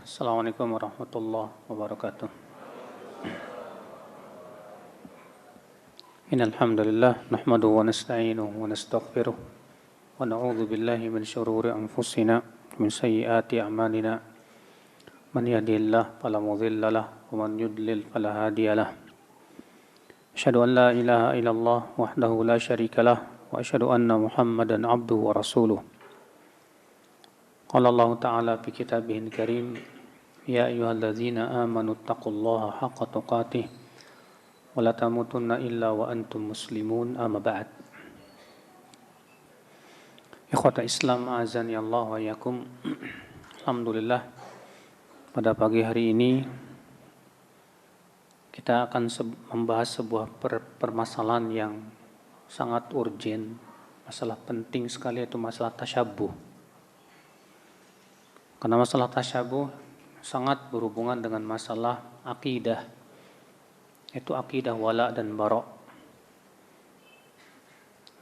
Assalamualaikum warahmatullahi wabarakatuh. Innal hamdalillah nahmaduhu wa nasta'inuhu wa nastaghfiruh wa na'udzu billahi min shururi anfusina min sayyiati a'malina. Man yahdihillahu fala mudilla lahu wa man yudlil fala hadiya lahu. Asyhadu an la ilaha illallah wahdahu la syarika lahu wa asyhadu anna Muhammadan abduhu wa rasuluh. Qala Allah Ta'ala fi kitabihil karim, ya ayyuhalladzina amanu taqullaha haqqa tuqatih wa la tamutunna illa wa antum muslimun, amma ba'd. Ikhwata Islam azani Allah wa yakum. Alhamdulillah, pada pagi hari ini kita akan membahas sebuah permasalahan yang sangat urgen, masalah penting sekali, yaitu masalah tasyabuh. Karena masalah tasyabuh sangat berhubungan dengan masalah akidah, yaitu akidah wala dan bara',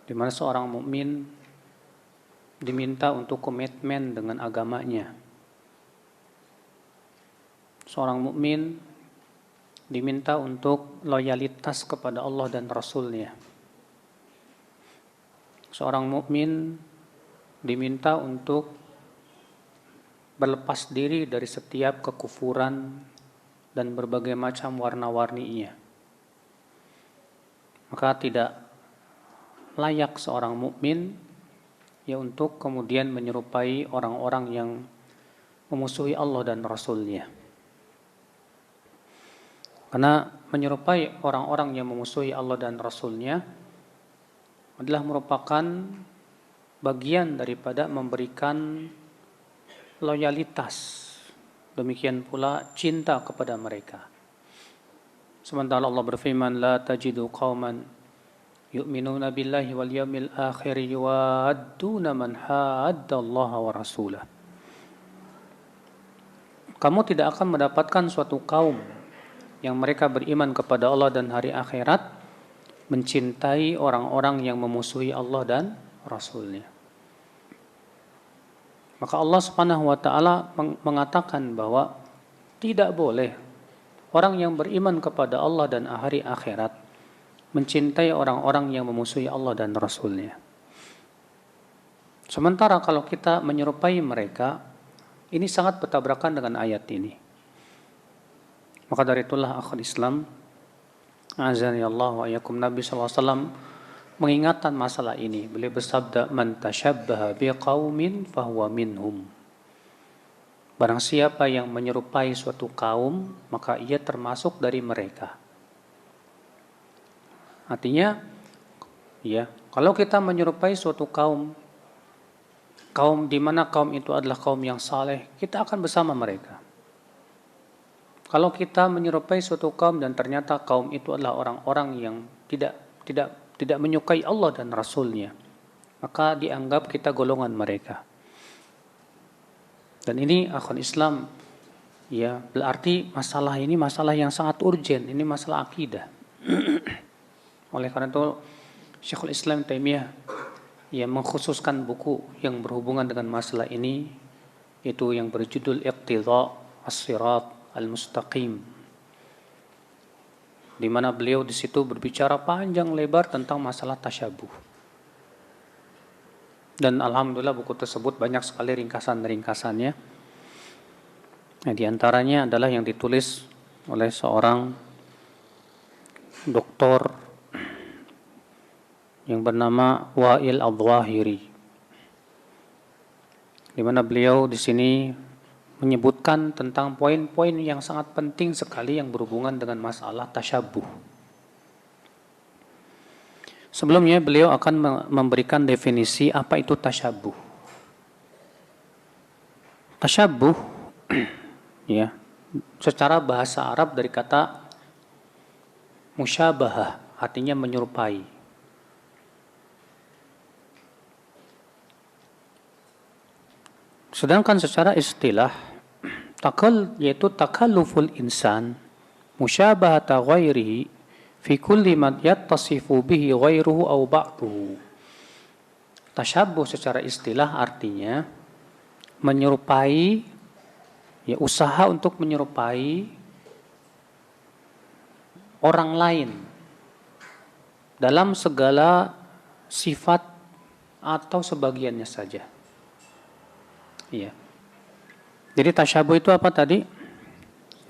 di mana seorang mukmin diminta untuk komitmen dengan agamanya. Seorang mukmin diminta untuk loyalitas kepada Allah dan Rasul-Nya. Seorang mukmin diminta untuk berlepas diri dari setiap kekufuran dan berbagai macam warna-warninya. Maka tidak layak seorang mukmin untuk kemudian menyerupai orang-orang yang memusuhi Allah dan Rasul-Nya. Karena menyerupai orang-orang yang memusuhi Allah dan Rasul-Nya adalah merupakan bagian daripada memberikan loyalitas, demikian pula cinta kepada mereka. Sementara Allah berfirman, la tajidu qauman yu'minuna billahi wal yawmil akhir yuwadduna man haddallaha wa rasulah. Kamu tidak akan mendapatkan suatu kaum yang mereka beriman kepada Allah dan hari akhirat mencintai orang-orang yang memusuhi Allah dan Rasul-Nya. Maka Allah Subhanahu wa Ta'ala mengatakan bahwa tidak boleh orang yang beriman kepada Allah dan hari akhirat mencintai orang-orang yang memusuhi Allah dan Rasul-Nya. Sementara kalau kita menyerupai mereka, ini sangat bertabrakan dengan ayat ini. Maka dari itulah akhul Islam, azani Allah wa iyyakum, Nabi SAW mengingatkan masalah ini. Beliau bersabda, man tashabbaha biqaumin fahuwa minhum. Barang siapa yang menyerupai suatu kaum, maka ia termasuk dari mereka. Artinya, kalau kita menyerupai suatu kaum di mana kaum itu adalah kaum yang saleh, kita akan bersama mereka. Kalau kita menyerupai suatu kaum dan ternyata kaum itu adalah orang-orang yang tidak menyukai Allah dan Rasul-Nya, maka dianggap kita golongan mereka. Dan ini akhwan Islam, berarti masalah ini masalah yang sangat urgen, ini masalah akidah. Oleh karena itu Syekhul Islam Taimiyah mengkhususkan buku yang berhubungan dengan masalah ini, yaitu yang berjudul Iqtidha as-Sirat al-Mustaqim, di mana beliau di situ berbicara panjang lebar tentang masalah tasyabuh. Dan alhamdulillah buku tersebut banyak sekali ringkasan-ringkasannya. Di antaranya adalah yang ditulis oleh seorang doktor yang bernama Wa'il Adh-Dhahiri, di mana beliau di sini menyebutkan tentang poin-poin yang sangat penting sekali yang berhubungan dengan masalah tasyabuh. Sebelumnya beliau akan memberikan definisi apa itu tasyabuh. Tasyabuh secara bahasa Arab dari kata musyabahah, artinya menyerupai. Sedangkan secara istilah yaitu takalluful insan musyabahata ghairihi fi kulli ma yattasifu bihi ghairuhu aw ba'duhu. Tasyabuh secara istilah artinya menyerupai Ya, usaha untuk menyerupai orang lain dalam segala sifat atau sebagiannya saja. Iya. Jadi tasyabuh itu apa tadi?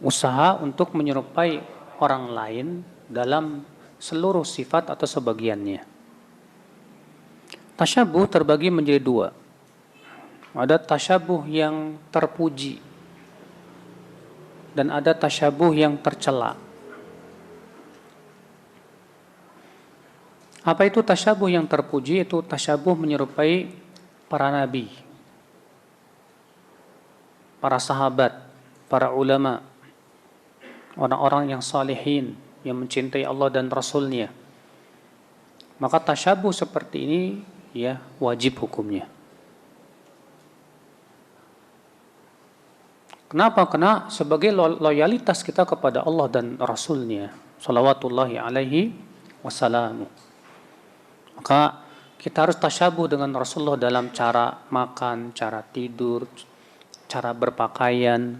Usaha untuk menyerupai orang lain dalam seluruh sifat atau sebagiannya. Tasyabuh terbagi menjadi dua. Ada tasyabuh yang terpuji dan ada tasyabuh yang tercela. Apa itu tasyabuh yang terpuji? Itu tasyabuh menyerupai para nabi, para sahabat, para ulama, orang-orang yang salihin, yang mencintai Allah dan Rasul-Nya. Maka tasyabuh seperti ini ya wajib hukumnya. Kenapa? Karena sebagai loyalitas kita kepada Allah dan Rasul-Nya, salawatullahi alaihi wasallam. Maka kita harus tasyabuh dengan Rasulullah dalam cara makan, cara tidur, cara berpakaian.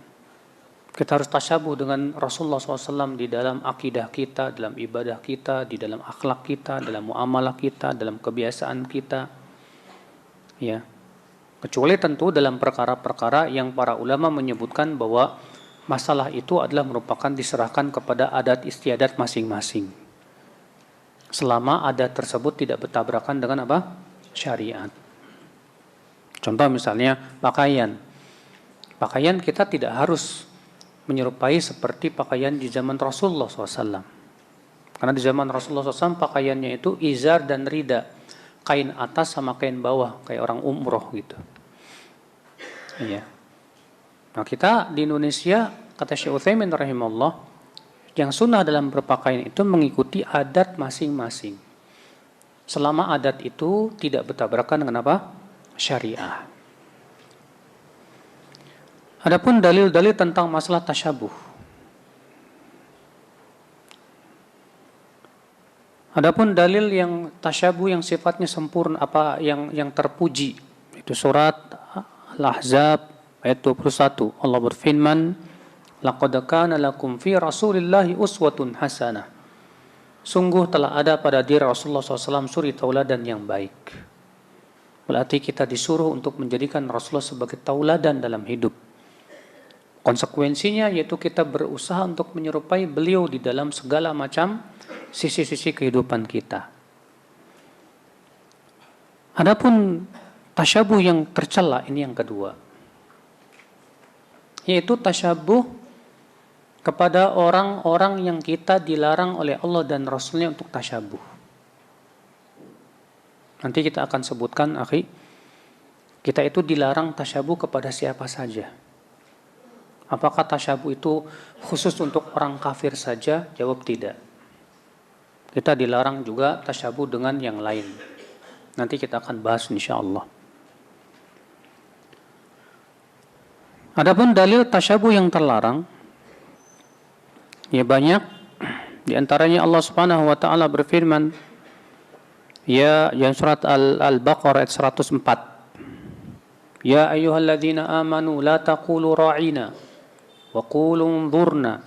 Kita harus tasyabuh dengan Rasulullah SAW di dalam akidah kita, dalam ibadah kita, di dalam akhlak kita, dalam muamalah kita, dalam kebiasaan kita. Ya. Kecuali tentu dalam perkara-perkara yang para ulama menyebutkan bahwa masalah itu adalah merupakan diserahkan kepada adat istiadat masing-masing. Selama adat tersebut tidak bertabrakan dengan apa? Syariat. Contoh misalnya pakaian. Pakaian kita tidak harus menyerupai seperti pakaian di zaman Rasulullah SAW. Karena di zaman Rasulullah SAW pakaiannya itu izar dan rida. Kain atas sama kain bawah. Kayak orang umroh gitu. Iya. Nah kita di Indonesia, kata Syekh Utsaimin rahimahullah, yang sunnah dalam berpakaian itu mengikuti adat masing-masing. Selama adat itu tidak bertabrakan dengan apa? Syariah. Adapun dalil-dalil tentang masalah tasyabuh. Adapun dalil yang tasyabuh yang sifatnya sempurna, apa yang terpuji, itu surat Al-Ahzab ayat 21. Allah berfirman, laqad kana lakum fi Rasulillahi uswatun hasanah. Sungguh telah ada pada diri Rasulullah SAW suri tauladan yang baik. Berarti kita disuruh untuk menjadikan Rasulullah sebagai tauladan dalam hidup. Konsekuensinya yaitu kita berusaha untuk menyerupai beliau di dalam segala macam sisi-sisi kehidupan kita. Adapun tasyabuh yang tercela ini yang kedua. Yaitu tasyabuh kepada orang-orang yang kita dilarang oleh Allah dan Rasulnya untuk tasyabuh. Nanti kita akan sebutkan, akhi, kita itu dilarang tasyabuh kepada siapa saja. Apakah tasyabuh itu khusus untuk orang kafir saja? Jawab tidak. Kita dilarang juga tasyabuh dengan yang lain. Nanti kita akan bahas insyaallah. Adapun dalil tasyabuh yang terlarang, ya banyak. Di antaranya Allah Subhanahu wa taala berfirman, ya yang surat Al-Baqarah ayat 104. Ya ayyuhalladzina amanu la taqulu ra'ina wa qulu unzurna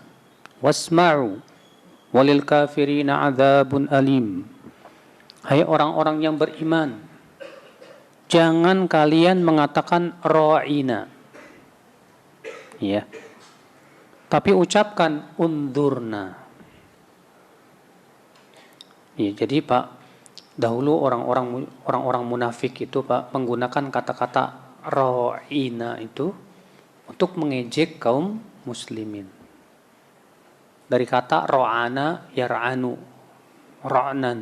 wasma'u walil kafirina adzabun alim. Hai orang-orang yang beriman, jangan kalian mengatakan ra'ina. Ya. Tapi ucapkan unzurna. Ya, jadi Pak, dahulu orang-orang munafik itu Pak menggunakan kata-kata ra'ina itu untuk mengejek kaum muslimin. Dari kata ra'ana yar'anu, ra'nan,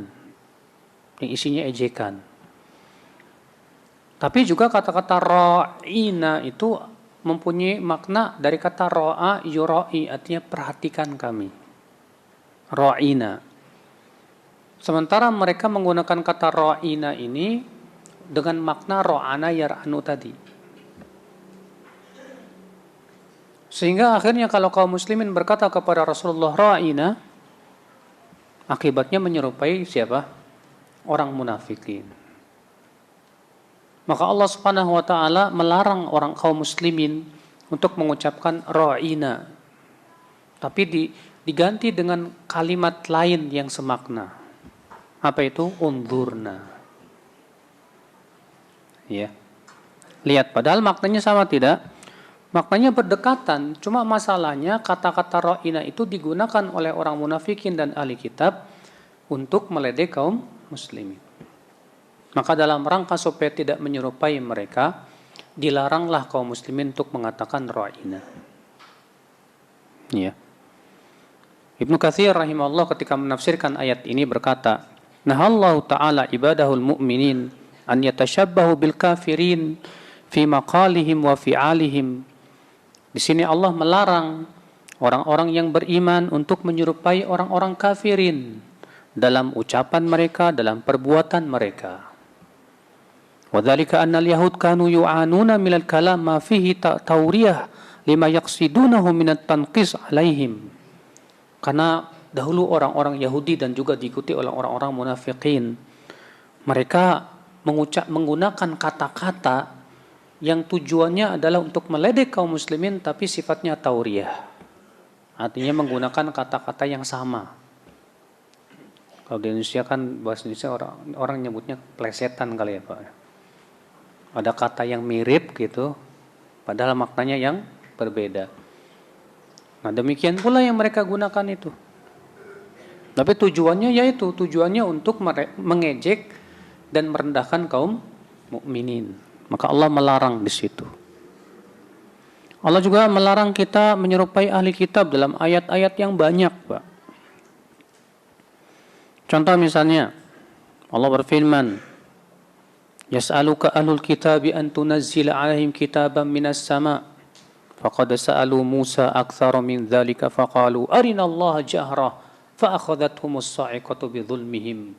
yang isinya ejekan. Tapi juga kata-kata ra'ina itu mempunyai makna dari kata ra'a yura'i, artinya perhatikan kami. Ra'ina. Sementara mereka menggunakan kata ra'ina ini dengan makna ra'ana yar'anu tadi. Sehingga akhirnya kalau kaum muslimin berkata kepada Rasulullah ra'ina, akibatnya menyerupai siapa? Orang munafikin. Maka Allah Subhanahu wa taala melarang orang kaum muslimin untuk mengucapkan ra'ina, tapi diganti dengan kalimat lain yang semakna. Apa itu? Unzurna. Ya. Lihat, padahal maknanya sama tidak? Maknanya berdekatan, cuma masalahnya kata-kata ra'ina itu digunakan oleh orang munafikin dan ahli kitab untuk meledek kaum muslimin. Maka dalam rangka supaya tidak menyerupai mereka, dilaranglah kaum muslimin untuk mengatakan ra'ina. Ya. Ibnu Katsir rahimahullah ketika menafsirkan ayat ini berkata, "Nahallahu ta'ala ibadahul mu'minin an yatashabbahu bil kafirin fi maqalihim wa fi'alihim." Di sini Allah melarang orang-orang yang beriman untuk menyerupai orang-orang kafirin dalam ucapan mereka, dalam perbuatan mereka. Wa dzalika anna al-yahud kanu yu'anuna min al-kalam ma fihi tawriyah lima yaqsidunahu min at-tanqis 'alaihim. Karena dahulu orang-orang Yahudi dan juga diikuti oleh orang-orang munafikin, mereka menggunakan kata-kata yang tujuannya adalah untuk meledek kaum muslimin tapi sifatnya tauriyah. Artinya menggunakan kata-kata yang sama. Kalau di Indonesia kan bahasa Indonesia orang nyebutnya plesetan kali ya Pak. Ada kata yang mirip gitu, padahal maknanya yang berbeda. Nah demikian pula yang mereka gunakan itu. Tapi tujuannya yaitu tujuannya untuk mengejek dan merendahkan kaum mukminin. Maka Allah melarang di situ. Allah juga melarang kita menyerupai ahli kitab dalam ayat-ayat yang banyak, Pak. Contoh misalnya Allah berfirman, "Yas'aluka ahlul kitabi an tunazzila 'alaihim kitaban minas sama'." Faqad sa'alu Musa aktsara min dzalika faqalu arina Allah jahra fa akhadhathumus sa'iqatu bidzulmihim.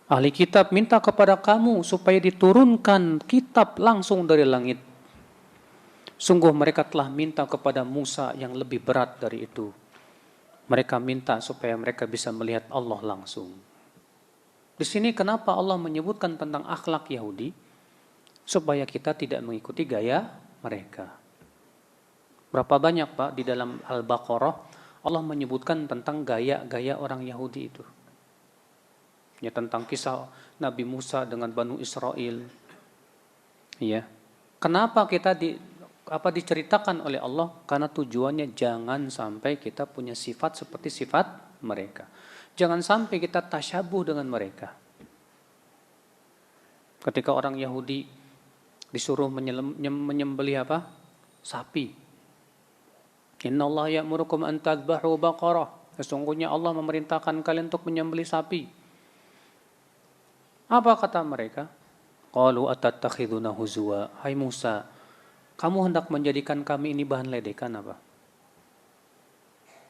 Ahli kitab minta kepada kamu supaya diturunkan kitab langsung dari langit. Sungguh mereka telah minta kepada Musa yang lebih berat dari itu. Mereka minta supaya mereka bisa melihat Allah langsung. Di sini kenapa Allah menyebutkan tentang akhlak Yahudi? Supaya kita tidak mengikuti gaya mereka. Berapa banyak Pak di dalam Al-Baqarah Allah menyebutkan tentang gaya-gaya orang Yahudi itu. Ya, tentang kisah Nabi Musa dengan Banu Israel. Ya. Kenapa kita diceritakan oleh Allah? Karena tujuannya jangan sampai kita punya sifat seperti sifat mereka. Jangan sampai kita tasyabuh dengan mereka. Ketika orang Yahudi disuruh menyembelih apa? Sapi. Innallaha ya'murukum an tadhbahu baqarah. Sesungguhnya Allah memerintahkan kalian untuk menyembelih sapi. Apa kata mereka? Qalu atattakhiduna huzwa. Hai Musa, kamu hendak menjadikan kami ini bahan ledekan apa?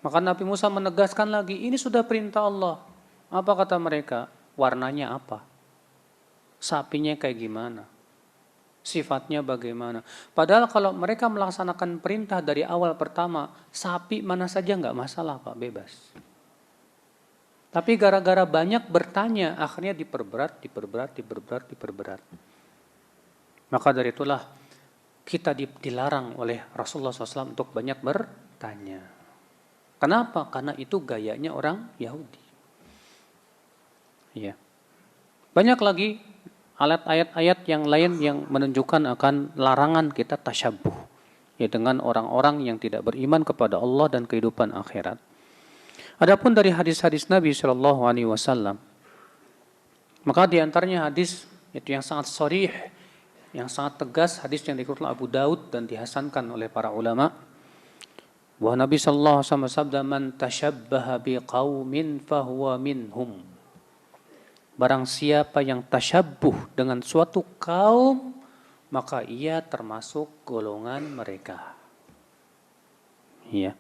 Maka Nabi Musa menegaskan lagi, ini sudah perintah Allah. Apa kata mereka? Warnanya apa? Sapinya kayak gimana? Sifatnya bagaimana? Padahal kalau mereka melaksanakan perintah dari awal pertama, sapi mana saja nggak masalah Pak, bebas. Tapi gara-gara banyak bertanya, akhirnya diperberat. Maka dari itulah kita dilarang oleh Rasulullah SAW untuk banyak bertanya. Kenapa? Karena itu gayanya orang Yahudi. Ya. Banyak lagi ayat-ayat yang lain yang menunjukkan akan larangan kita tasyabuh ya dengan orang-orang yang tidak beriman kepada Allah dan kehidupan akhirat. Adapun dari hadis-hadis Nabi Shallallahu Alaihi Wasallam, maka diantaranya hadis itu yang sangat sharih, yang sangat tegas, hadis yang dikeluarkan Abu Daud dan dihasankan oleh para ulama, bahwa Nabi Shallallahu Alaihi Wasallam bersabda, "Man tashabbaha biqaumin fahuwa minhum." Barang siapa yang tasyabbuh dengan suatu kaum, maka ia termasuk golongan mereka. Iya.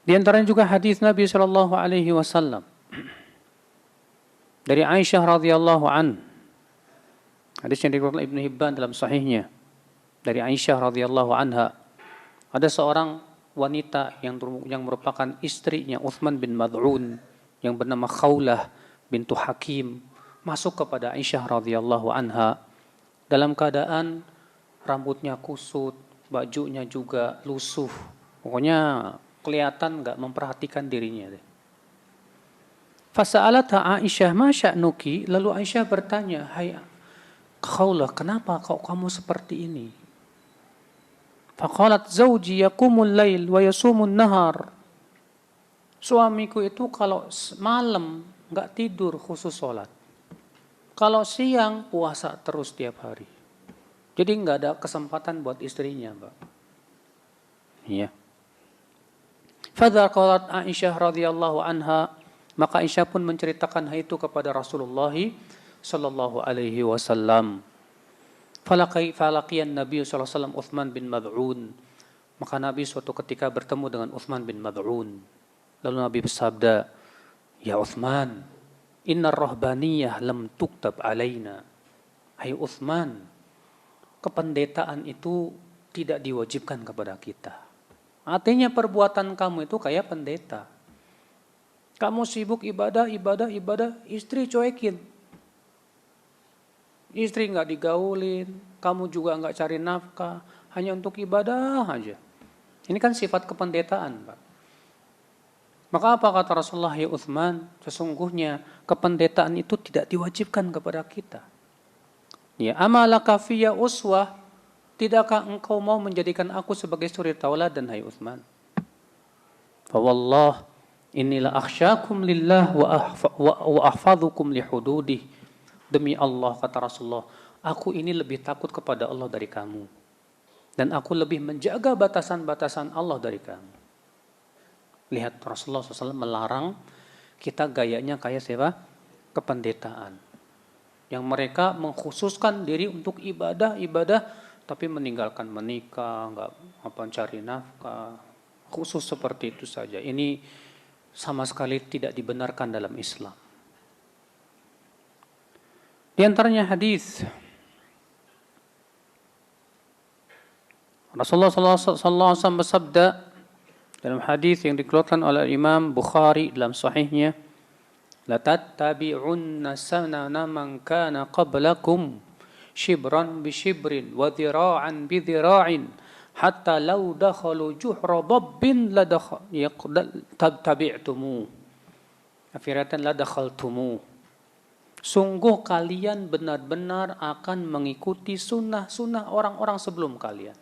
Di antaranya juga hadis Nabi sallallahu alaihi wasallam dari Aisyah radhiyallahu an. Hadis yang dikeluarkan Ibnu Hibban dalam sahihnya. Dari Aisyah radhiyallahu anha, ada seorang wanita yang merupakan istrinya Uthman bin Mad'un yang bernama Khawlah bintu Hakim masuk kepada Aisyah radhiyallahu anha dalam keadaan rambutnya kusut, bajunya juga lusuh. Pokoknya kelihatan nggak memperhatikan dirinya deh. Fasa'alatha Aisyah, ma sya'nuki? Lalu Aisyah bertanya, hai Khawlah, kenapa kamu seperti ini? Faqalat zawji yaqumul lail wa yasumun nahar. Suamiku itu kalau malam nggak tidur khusus sholat. Kalau siang puasa terus tiap hari. Jadi nggak ada kesempatan buat istrinya, Mbak. Iya. Fadzaqalat Aisyah radhiyallahu anha, maka Aisyah pun menceritakan hal itu kepada Rasulullah sallallahu alaihi wasallam. Falaqiyan Nabi sallallahu alaihi wasallam Uthman bin Mad'un. Maka Nabi suatu ketika bertemu dengan Uthman bin Mad'un. Lalu Nabi bersabda, "Ya Uthman, inna rahbaniyah lam tuktab alaina." Hai Uthman, kependetaan itu tidak diwajibkan kepada kita. Artinya perbuatan kamu itu kayak pendeta. Kamu sibuk ibadah, istri cuekin. Istri nggak digaulin, kamu juga nggak cari nafkah, hanya untuk ibadah aja. Ini kan sifat kependetaan, Pak. Maka apa kata Rasulullah, ya Uthman, sesungguhnya kependetaan itu tidak diwajibkan kepada kita. Ya, amalaka fiyya uswah, tidakkah engkau mau menjadikan aku sebagai suri tauladan, hai Uthman? Fa wallah inilah akhsyakum lillah wa ahfadhukum li hududih. Demi Allah, kata Rasulullah, aku ini lebih takut kepada Allah dari kamu. Dan aku lebih menjaga batasan-batasan Allah dari kamu. Lihat Rasulullah SAW melarang kita gayanya kayak siapa? Kependetaan. Yang mereka mengkhususkan diri untuk ibadah, tapi meninggalkan menikah, nggak cari nafkah. Khusus seperti itu saja. Ini sama sekali tidak dibenarkan dalam Islam. Di antaranya hadis Rasulullah SAW bersabda dalam hadis yang dikeluarkan oleh Imam Bukhari dalam sahihnya, la tattabi'unna sanana man kana qablakum shibran bi shibrin wa dhira'an bi dhira'in hatta law dakhalu juhra dabbin la tabi'tumu. Akhiratan la dakhaltumu. Sungguh kalian benar-benar akan mengikuti sunnah-sunnah orang-orang sebelum kalian.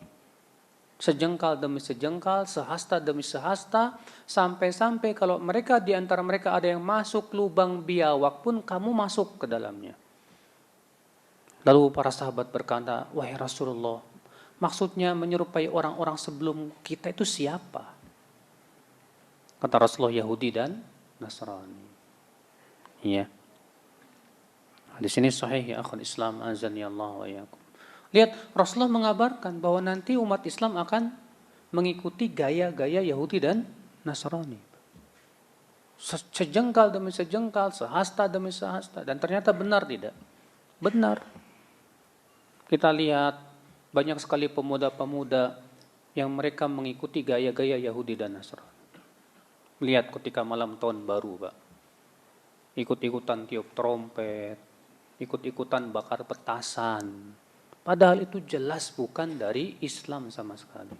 Sejengkal demi sejengkal, sehasta demi sehasta, sampai-sampai kalau mereka di antara mereka ada yang masuk lubang biawak pun kamu masuk ke dalamnya. Lalu para sahabat berkata, wahai Rasulullah, maksudnya menyerupai orang-orang sebelum kita itu siapa? Kata Rasulullah, Yahudi dan Nasrani. Iya. Di sini sahih ya akhul Islam, azani Allah wa iyyakum. Lihat, Rasulullah mengabarkan bahwa nanti umat Islam akan mengikuti gaya-gaya Yahudi dan Nasrani. Sejengkal demi sejengkal, sehasta demi sehasta. Dan ternyata benar tidak? Benar. Kita lihat banyak sekali pemuda-pemuda yang mereka mengikuti gaya-gaya Yahudi dan Nasrani. Lihat ketika malam tahun baru, Pak. Ikut-ikutan tiup trompet, ikut-ikutan bakar petasan. Padahal itu jelas bukan dari Islam sama sekali.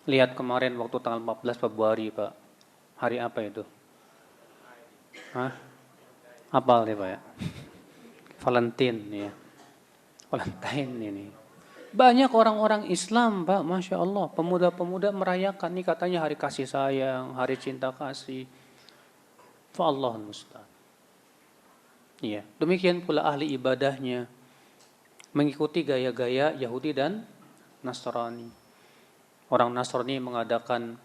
Lihat kemarin waktu tanggal 14 Februari, Pak. Hari apa itu? Hah? Apal deh, Pak ya? Valentine ya. Valentine ini. Banyak orang-orang Islam, Pak, Masya Allah. Pemuda-pemuda merayakan. Ini katanya hari kasih sayang, hari cinta kasih. Fa'allahul musta'an. Iya. Demikian pula ahli ibadahnya. Mengikuti gaya-gaya Yahudi dan Nasrani. Orang Nasrani mengadakan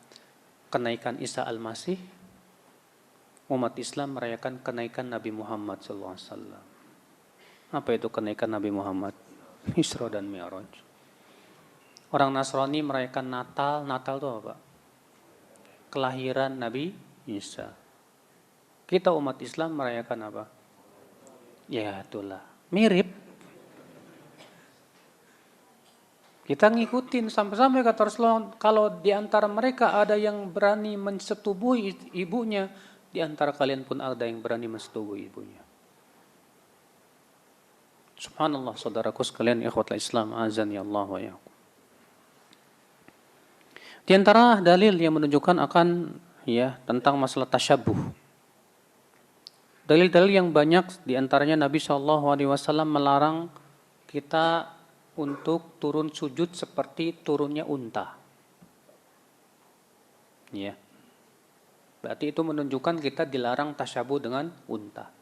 kenaikan Isa Al-Masih. Umat Islam merayakan kenaikan Nabi Muhammad SAW. Apa itu kenaikan Nabi Muhammad? Isra dan Mi'raj. Orang Nasrani merayakan Natal. Natal itu apa? Kelahiran Nabi Isa. Kita umat Islam merayakan apa? Ya itulah. Mirip. Kita ngikutin sampai-sampai kata Rasulullah, kalau di antara mereka ada yang berani mensetubuhi ibunya, di antara kalian pun ada yang berani mensetubuhi ibunya. Subhanallah, saudaraku sekalian, ikhwatul Islam, azani Allah wa iyyakum. Di antara dalil yang menunjukkan akan tentang masalah tasyabuh. Dalil-dalil yang banyak, di antaranya Nabi SAW melarang kita untuk turun sujud seperti turunnya unta. Ya. Berarti itu menunjukkan kita dilarang tasyabuh dengan unta.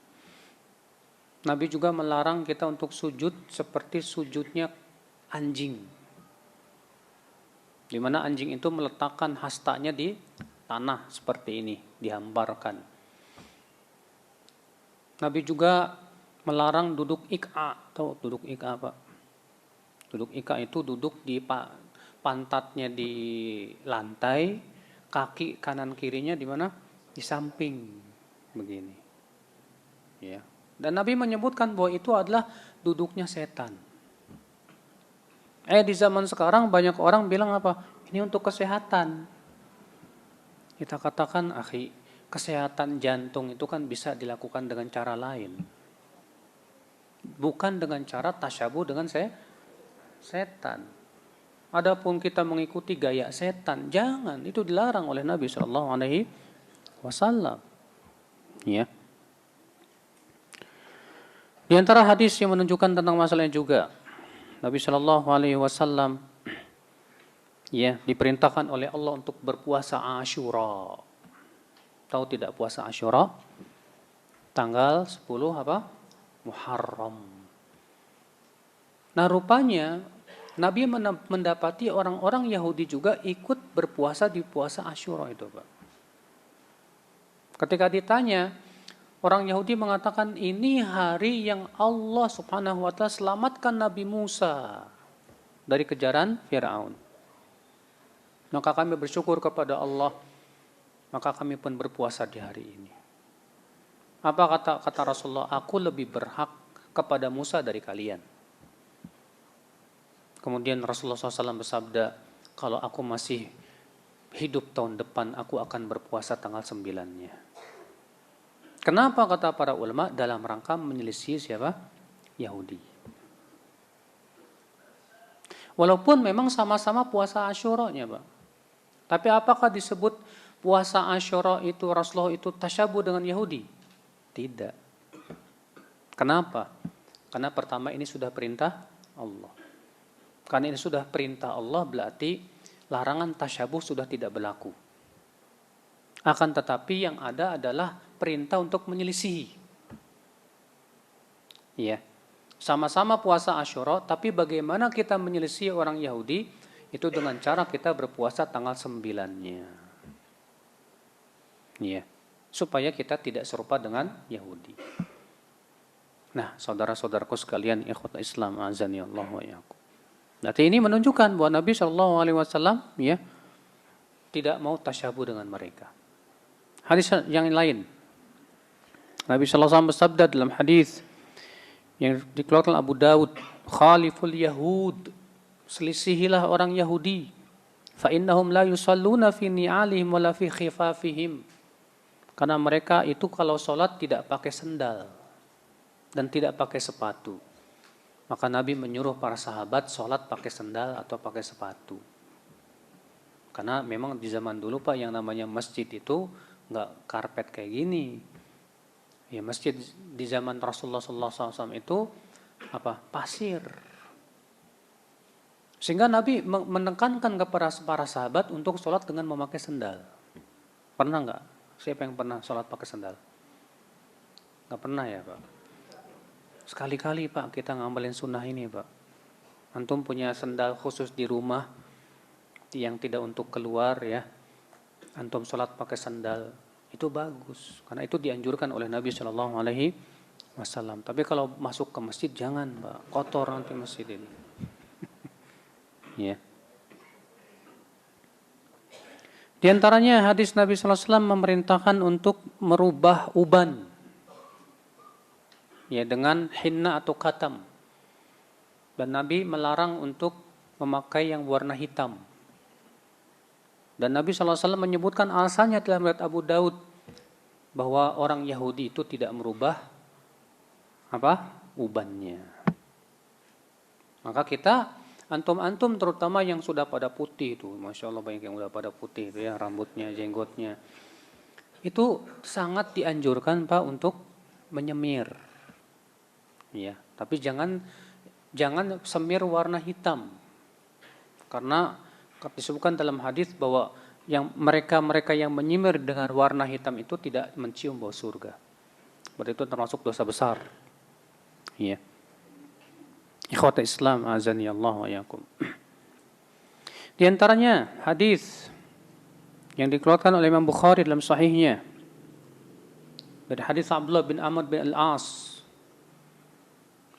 Nabi juga melarang kita untuk sujud seperti sujudnya anjing. Di mana anjing itu meletakkan hastanya di tanah seperti ini, dihamparkan. Nabi juga melarang duduk ik'a. Tahu duduk ik'a apa? Duduk ik'a itu duduk di pantatnya di lantai, kaki kanan kirinya di mana? Di samping begini. Ya. Dan Nabi menyebutkan bahwa itu adalah duduknya setan. Di zaman sekarang banyak orang bilang apa? Ini untuk kesehatan. Kita katakan, akhi, kesehatan jantung itu kan bisa dilakukan dengan cara lain. Bukan dengan cara tasyabuh dengan setan. Adapun kita mengikuti gaya setan, jangan. Itu dilarang oleh Nabi SAW. Ya. Di antara hadis yang menunjukkan tentang masalahnya juga, Nabi SAW diperintahkan oleh Allah untuk berpuasa Asyura. Tahu tidak puasa Asyura? Tanggal 10 apa? Muharram. Nah, rupanya Nabi mendapati orang-orang Yahudi juga ikut berpuasa di puasa Asyura itu, Pak. Ketika ditanya, orang Yahudi mengatakan ini hari yang Allah Subhanahu wa taala selamatkan Nabi Musa dari kejaran Firaun. Maka kami bersyukur kepada Allah, maka kami pun berpuasa di hari ini. Apa kata Rasulullah? Aku lebih berhak kepada Musa dari kalian. Kemudian Rasulullah SAW bersabda, kalau aku masih hidup tahun depan, aku akan berpuasa tanggal 9-nya. Kenapa kata para ulama? Dalam rangka menyelisih siapa? Yahudi. Walaupun memang sama-sama puasa Asyura-nya, Pak. Tapi apakah disebut puasa Asyura itu Rasulullah itu tasyabuh dengan Yahudi? Tidak. Kenapa? Karena pertama ini sudah perintah Allah. Karena ini sudah perintah Allah, berarti larangan tasyabuh sudah tidak berlaku. Akan tetapi yang ada adalah perintah untuk menyelisihi. Ya. Sama-sama puasa Asyura, tapi bagaimana kita menyelisihi orang Yahudi? Itu dengan cara kita berpuasa tanggal 9-nya. Ya. Supaya kita tidak serupa dengan Yahudi. Nah, saudara-saudaraku sekalian, ikhwatul Islam, azani Allah wa iyyakum. Berarti ini menunjukkan bahwa Nabi SAW tidak mau tasyabuh dengan mereka. Hadis yang lain, Nabi SAW bersabda dalam hadis yang dikeluarkan Abu Daud, khaliful Yahud, selisihilah orang Yahudi, fa innahum la yusalluna fi ni'alihim wala fi khifafihim, karena mereka itu kalau sholat tidak pakai sendal dan tidak pakai sepatu. Maka Nabi menyuruh para sahabat sholat pakai sendal atau pakai sepatu. Karena memang di zaman dulu, Pak, yang namanya masjid itu nggak karpet kayak gini. Ya, masjid di zaman Rasulullah SAW itu pasir. Sehingga Nabi menekankan kepada para sahabat untuk sholat dengan memakai sendal. Pernah nggak? Siapa yang pernah sholat pakai sendal? Nggak pernah ya, Pak? Sekali-kali, Pak, kita ngamalin sunnah ini, Pak. Antum punya sendal khusus di rumah yang tidak untuk keluar, ya. Antum sholat pakai sandal, itu bagus. Karena itu dianjurkan oleh Nabi SAW. Tapi kalau masuk ke masjid, jangan, Pak. Kotor nanti masjid ini. Ya. Di antaranya hadis Nabi SAW memerintahkan untuk merubah uban. Ya, dengan hinna atau khatam. Dan Nabi melarang untuk memakai yang warna hitam. Dan Nabi SAW menyebutkan alasannya dalam riwayat Abu Daud bahwa orang Yahudi itu tidak merubah ubannya. Maka kita, antum-antum terutama yang sudah pada putih itu, Masya Allah banyak yang sudah pada putih itu ya, rambutnya, jenggotnya. Itu sangat dianjurkan Pak untuk menyemir. Ya, tapi jangan semir warna hitam. Karena disebutkan dalam hadis bahwa yang mereka yang menyimir dengan warna hitam itu tidak mencium bau surga. Berarti itu termasuk dosa besar. Ya. Ikhwata Islam azani Allah wa yakum. Di antaranya hadis yang dikeluarkan oleh Imam Bukhari dalam sahihnya dari hadis Abdullah bin Amr bin Al-As,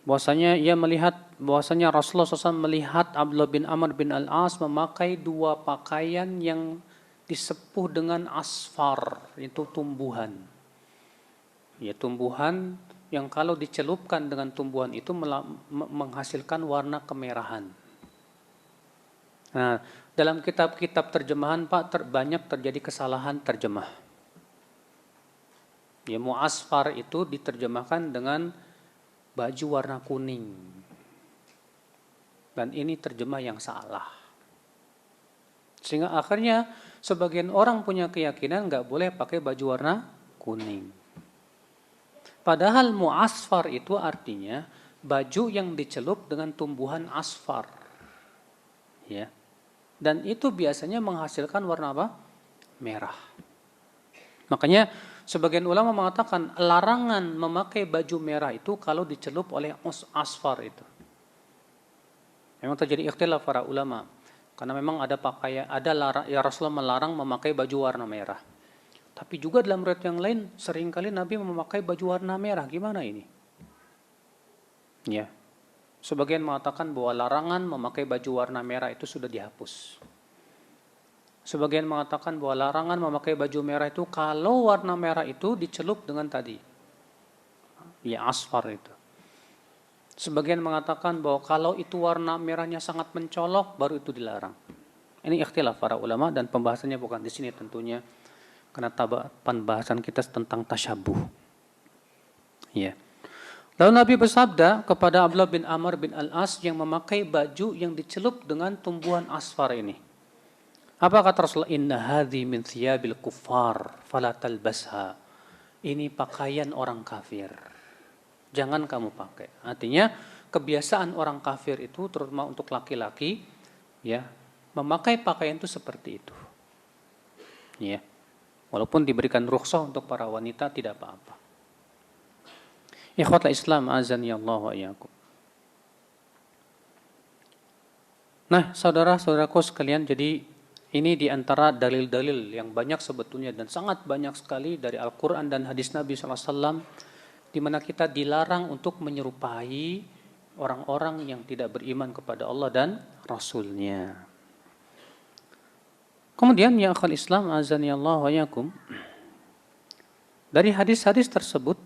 bahwasanya Rasulullah SAW melihat Abdullah bin Amr bin Al-As memakai dua pakaian yang disepuh dengan asfar, itu tumbuhan. Ya, tumbuhan yang kalau dicelupkan dengan tumbuhan itu menghasilkan warna kemerahan. Nah, dalam kitab-kitab terjemahan Pak banyak terjadi kesalahan terjemah. Ya, muasfar itu diterjemahkan dengan baju warna kuning. Dan ini terjemah yang salah. Sehingga akhirnya sebagian orang punya keyakinan nggak boleh pakai baju warna kuning. Padahal muasfar itu artinya baju yang dicelup dengan tumbuhan asfar. Ya. Dan itu biasanya menghasilkan warna apa? Merah. Makanya sebagian ulama mengatakan larangan memakai baju merah itu kalau dicelup oleh asfar itu. Memang terjadi ikhtilaf para ulama. Karena memang ada Rasulullah melarang memakai baju warna merah. Tapi juga dalam riwayat yang lain seringkali Nabi memakai baju warna merah. Gimana ini? Ya. Sebagian mengatakan bahwa larangan memakai baju warna merah itu sudah dihapus. Sebagian mengatakan bahwa larangan memakai baju merah itu kalau warna merah itu dicelup dengan tadi. Ya, asfar itu. Sebagian mengatakan bahwa kalau itu warna merahnya sangat mencolok, baru itu dilarang. Ini ikhtilaf para ulama dan pembahasannya bukan di sini tentunya, karena pembahasan kita tentang tasyabuh. Ya. Lalu Nabi bersabda kepada Abdullah bin Amr bin Al-As yang memakai baju yang dicelup dengan tumbuhan asfar ini. Apa kata Rasulullah? Inna hadhi min thiyabil kuffar fala talbasha. Ini pakaian orang kafir. Jangan kamu pakai. Artinya kebiasaan orang kafir itu terutama untuk laki-laki ya, memakai pakaian itu seperti itu. Ya. Walaupun diberikan rukhsah untuk para wanita tidak apa-apa. Ikhwatul Islam azani Allah wa iyyakum. Nah, saudara-saudaraku sekalian, jadi ini diantara dalil-dalil yang banyak sebetulnya dan sangat banyak sekali dari Al-Quran dan hadis Nabi SAW di mana kita dilarang untuk menyerupai orang-orang yang tidak beriman kepada Allah dan Rasul-Nya. Kemudian ya akhal Islam azani Allah wa yakum, dari hadis-hadis tersebut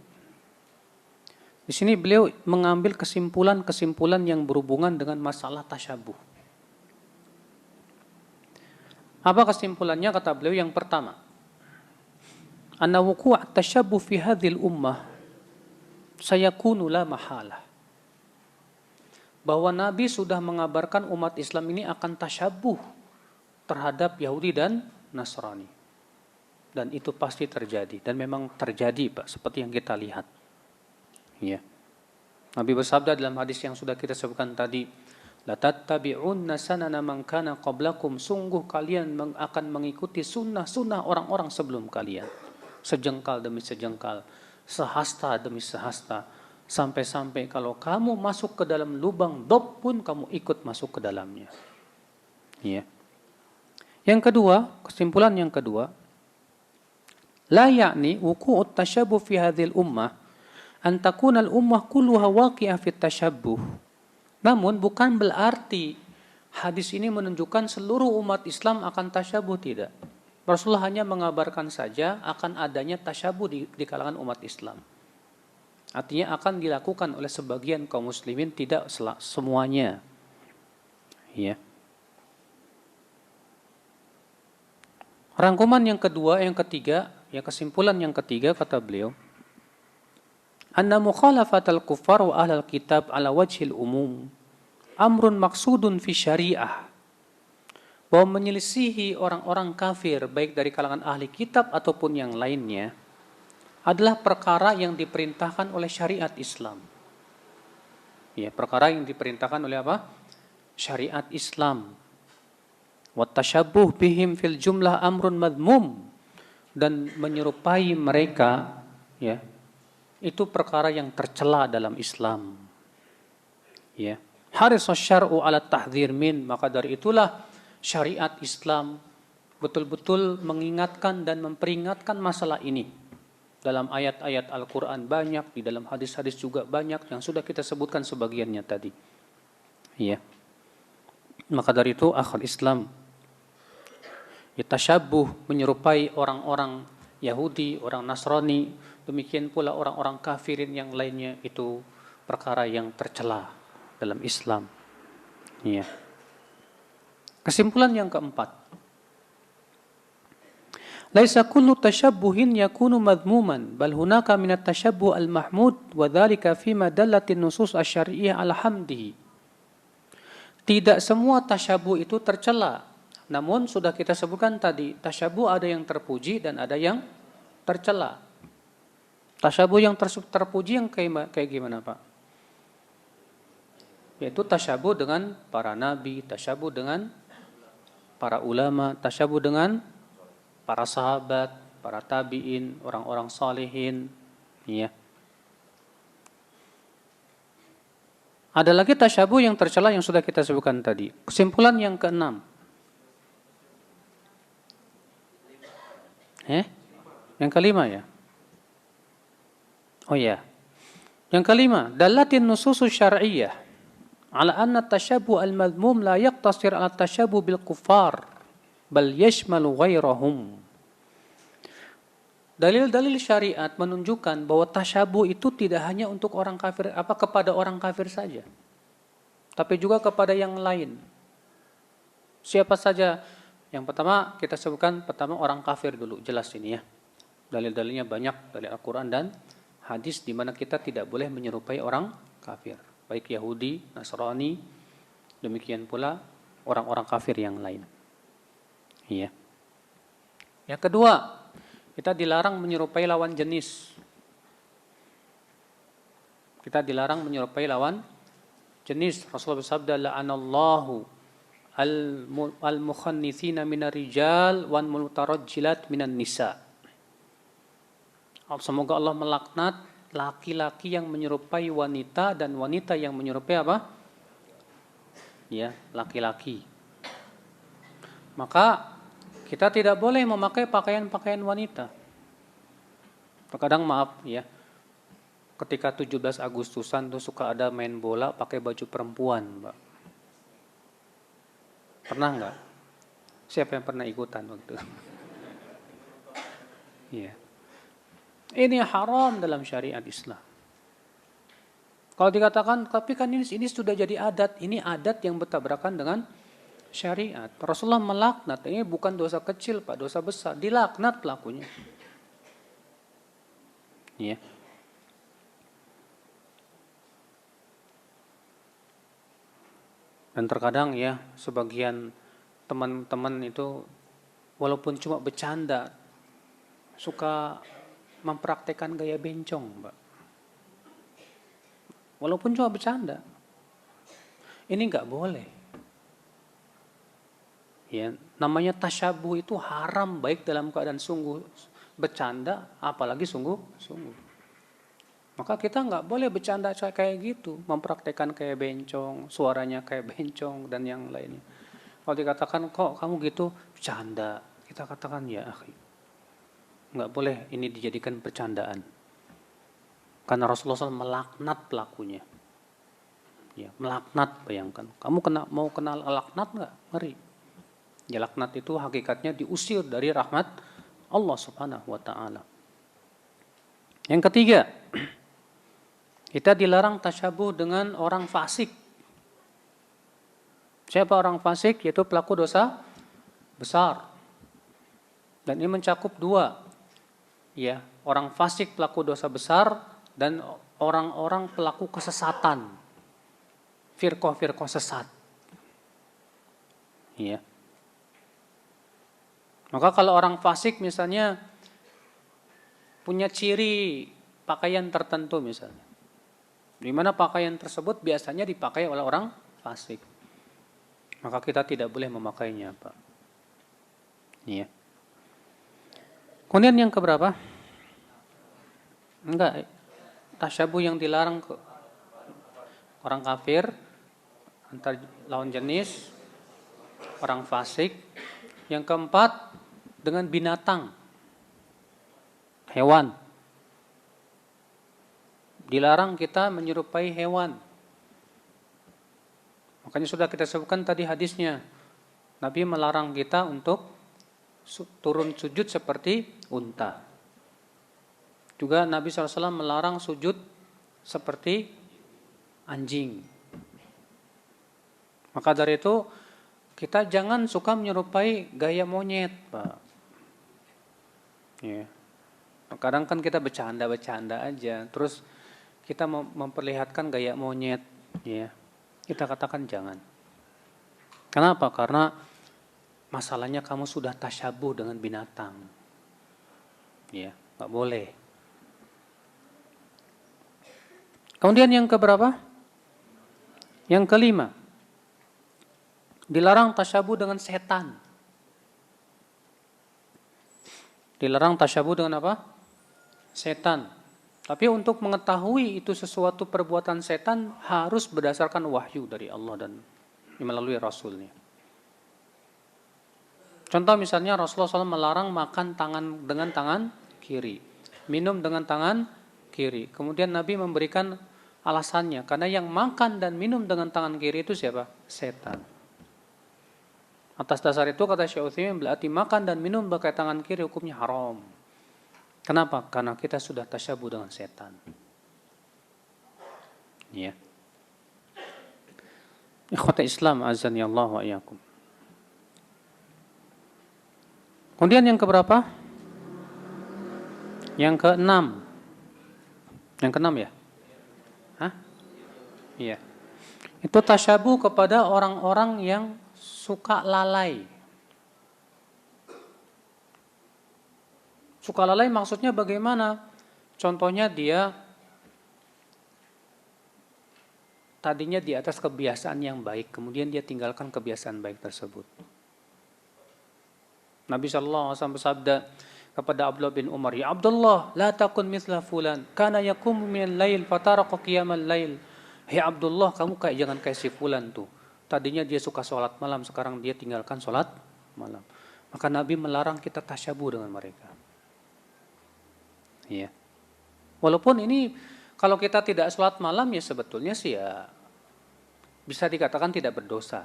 di sini beliau mengambil kesimpulan-kesimpulan yang berhubungan dengan masalah tasyabuh. Apa kesimpulannya? Kata beliau yang pertama, anna wuqu' at-tashabbuh fi hadhil ummah sayakunu la mahalah. Bahwa Nabi sudah mengabarkan umat Islam ini akan tasyabuh terhadap Yahudi dan Nasrani. Dan itu pasti terjadi dan memang terjadi Pak, seperti yang kita lihat. Ya. Nabi bersabda dalam hadis yang sudah kita sebutkan tadi, la tattabi'unna sanana man kana qablakum, sungguh kalian akan mengikuti sunnah-sunnah orang-orang sebelum kalian, sejengkal demi sejengkal, sehasta demi sehasta, sampai-sampai kalau kamu masuk ke dalam lubang dob pun kamu ikut masuk ke dalamnya. Ya. Yang kedua, kesimpulan yang kedua, la ya'ni wuqu'ut tashabbuh fi hadhil ummah an takuna al-ummah kulluha waqi'ah fit tashabbuh. Namun bukan berarti hadis ini menunjukkan seluruh umat Islam akan tasyabuh, tidak. Rasulullah hanya mengabarkan saja akan adanya tasyabuh di kalangan umat Islam. Artinya akan dilakukan oleh sebagian kaum muslimin, tidak semuanya. Ya. Rangkuman yang ketiga, ya kesimpulan yang ketiga kata beliau, anna mukhalafatal kuffar wa ahlal kitab ala wajhil umum amrun maksudun fi syariah. Bahwa menyelisihi orang-orang kafir, baik dari kalangan ahli kitab ataupun yang lainnya, adalah perkara yang diperintahkan oleh syariat Islam. Ya, perkara yang diperintahkan oleh apa? Syariat Islam. Wa tashabbuh bihim fil jumlah amrun madmum, dan menyerupai mereka, ya, itu perkara yang tercela dalam Islam. Ya. Haris syar'u ala tahdhir min, maka dari itulah syariat Islam betul-betul mengingatkan dan memperingatkan masalah ini. Dalam ayat-ayat Al-Quran banyak, di dalam hadis-hadis juga banyak, yang sudah kita sebutkan sebagiannya tadi. Ya. Maka dari itu akhul Islam, tasyabuh, menyerupai orang-orang Yahudi, orang Nasrani, demikian pula orang-orang kafirin yang lainnya, itu perkara yang tercela dalam Islam. Ya. Kesimpulan yang keempat, laisa kullu tashabbuhin yakunu madhmuman, bal hunaka minat tashabbuh al-mahmud, wa dhalika fima dallatin nusus asy-syar'iyyah ala hamdihi. Tidak semua tasyabuh itu tercela. Namun sudah kita sebutkan tadi, tasyabuh ada yang terpuji dan ada yang tercela. Tasyabuh yang terpuji yang kayak gimana, Pak? Yaitu tasyabuh dengan para nabi, tasyabuh dengan para ulama, tasyabuh dengan para sahabat, para tabi'in, orang-orang salihin, ya. Ada lagi tasyabuh yang tercela yang sudah kita sebutkan tadi. Kesimpulan yang keenam. Yang kelima ya. Oh ya. Yang kelima, dalatin nususus syar'iyyah ala anna tasyabuh al-madhmum la yaqtasir ala tasyabuh bil kuffar bal yashmalu ghairahum. Dalil-dalil syariat menunjukkan bahwa tasyabuh itu tidak hanya untuk orang kafir, kepada orang kafir saja, tapi juga kepada yang lain. Siapa saja? Yang pertama kita sebutkan orang kafir dulu, jelas ini ya. Dalil-dalilnya banyak dari Al-Quran dan hadis di mana kita tidak boleh menyerupai orang kafir, baik Yahudi, Nasrani, demikian pula orang-orang kafir yang lain. Iya. Yang kedua, kita dilarang menyerupai lawan jenis. Kita dilarang menyerupai lawan jenis. Rasulullah bersabda, la'anallahu al-mukhannithina minar rijal wan mutarajjilat minan nisa. Semoga Allah melaknat laki-laki yang menyerupai wanita dan wanita yang menyerupai apa? Ya, laki-laki. Maka kita tidak boleh memakai pakaian-pakaian wanita. Terkadang maaf ya, ketika 17 Agustusan tuh suka ada main bola pakai baju perempuan, Mbak. Pernah nggak? Siapa yang pernah ikutan waktu itu? Iya. Ini haram dalam syariat Islam. Kalau dikatakan, tapi kan ini sudah jadi adat. Ini adat yang bertabrakan dengan syariat. Rasulullah melaknat. Ini bukan dosa kecil, Pak, dosa besar. Dilaknat pelakunya. Iya. Dan terkadang ya, sebagian teman-teman itu walaupun cuma bercanda, suka mempraktekkan gaya bencong, Mbak. Walaupun cuma bercanda. Ini enggak boleh. Ya, namanya tasyabuh itu haram baik dalam keadaan sungguh bercanda, apalagi sungguh. Maka kita nggak boleh bercanda kayak gitu, mempraktekkan kayak bencong, suaranya kayak bencong dan yang lainnya. Kalau dikatakan kok kamu gitu bercanda, kita katakan ya akhi, nggak boleh ini dijadikan bercandaan. Karena Rasulullah SAW melaknat pelakunya. Ya, melaknat, bayangkan. Kamu mau kenal laknat nggak? Mari. Ya, laknat itu hakikatnya diusir dari rahmat Allah Subhanahu wa Ta'ala. Yang ketiga, kita dilarang tasyabuh dengan orang fasik. Siapa orang fasik? Yaitu pelaku dosa besar. Dan ini mencakup dua. Ya, orang fasik pelaku dosa besar dan orang-orang pelaku kesesatan. firqah-firqah sesat. Iya. Maka kalau orang fasik misalnya punya ciri pakaian tertentu misalnya, di mana pakaian tersebut biasanya dipakai oleh orang fasik, maka kita tidak boleh memakainya, Pak. Iya. Kemudian yang keberapa? Enggak, tasyabuh yang dilarang ke orang kafir, antar lawan jenis, orang fasik. Yang keempat, dengan binatang, hewan. Dilarang kita menyerupai hewan. Makanya sudah kita sebutkan tadi hadisnya. Nabi melarang kita untuk turun sujud seperti unta. Juga Nabi SAW melarang sujud seperti anjing. Maka dari itu kita jangan suka menyerupai gaya monyet, Pak. Ya. Kadang kan kita bercanda-bercanda aja, terus kita memperlihatkan gaya monyet, ya. Kita katakan jangan. Kenapa? Karena masalahnya kamu sudah tasyabuh dengan binatang. Ya, nggak boleh. Kemudian yang keberapa? Yang kelima, dilarang tasyabuh dengan setan. Dilarang tasyabuh dengan apa? Setan. Tapi untuk mengetahui itu sesuatu perbuatan setan harus berdasarkan wahyu dari Allah dan melalui Rasulnya. Contoh misalnya Rasulullah SAW melarang makan dengan tangan kiri, minum dengan tangan kiri. Kemudian Nabi memberikan alasannya, karena yang makan dan minum dengan tangan kiri itu siapa? Setan. Atas dasar itu kata Syekh Utsaimin, berarti makan dan minum pakai tangan kiri hukumnya haram. Kenapa? Karena kita sudah tasyabuh dengan setan. Ya. Ikhwata Islam azani Allah wa iyyakum. Kemudian yang keberapa? Yang keenam. Yang keenam ya? Hah? Iya. Itu tasyabuh kepada orang-orang yang suka lalai. Suka lalai maksudnya bagaimana? Contohnya dia tadinya di atas kebiasaan yang baik, kemudian dia tinggalkan kebiasaan baik tersebut. Nabi SAW bersabda kepada Abdullah bin Umar, "Ya Abdullah, la takun mithla fulan, kana yaqumu minal lail fataraqa qiyamal lail." Hei Abdullah, kamu jangan kayak si fulan tuh. Tadinya dia suka sholat malam, sekarang dia tinggalkan sholat malam. Maka Nabi melarang kita tasyabuh dengan mereka. Ya. Walaupun ini kalau kita tidak sholat malam ya sebetulnya sih ya bisa dikatakan tidak berdosa.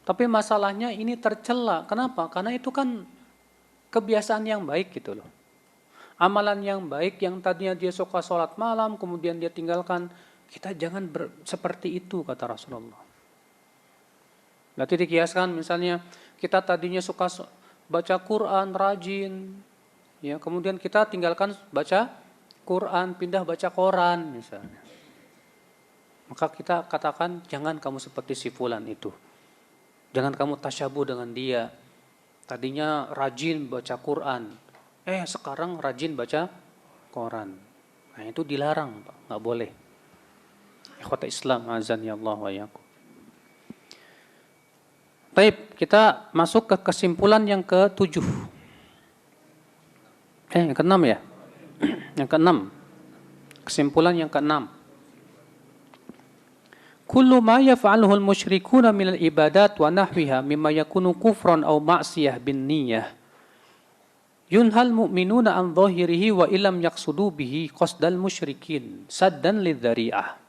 Tapi masalahnya ini tercela. Kenapa? Karena itu kan kebiasaan yang baik gitu loh. Amalan yang baik yang tadinya dia suka sholat malam kemudian dia tinggalkan. Kita jangan seperti itu kata Rasulullah. Berarti dikiaskan misalnya kita tadinya suka baca Quran rajin, ya kemudian kita tinggalkan baca Quran pindah baca koran misalnya. Maka kita katakan jangan kamu seperti si fulan itu. Jangan kamu tasyabuh dengan dia. Tadinya rajin baca Quran, sekarang rajin baca koran. Nah itu dilarang, Pak, nggak boleh. Ikhwata Islam, azani Allah wa iyyakum. Baik, kita masuk ke kesimpulan yang ke-7. Yang ke-6 ya? Yang ke-6. Kesimpulan yang ke-6. Kullu ma yaf'aluhu al-musyrikuna minal ibadat wa nahwiha mimma yakunu kufran aw ma'siyah bin niyyah. Yunhal mu'minuna an dhahirihi wa illam yaqsudu bihi qasdal musyrikin saddan lidzari'ah.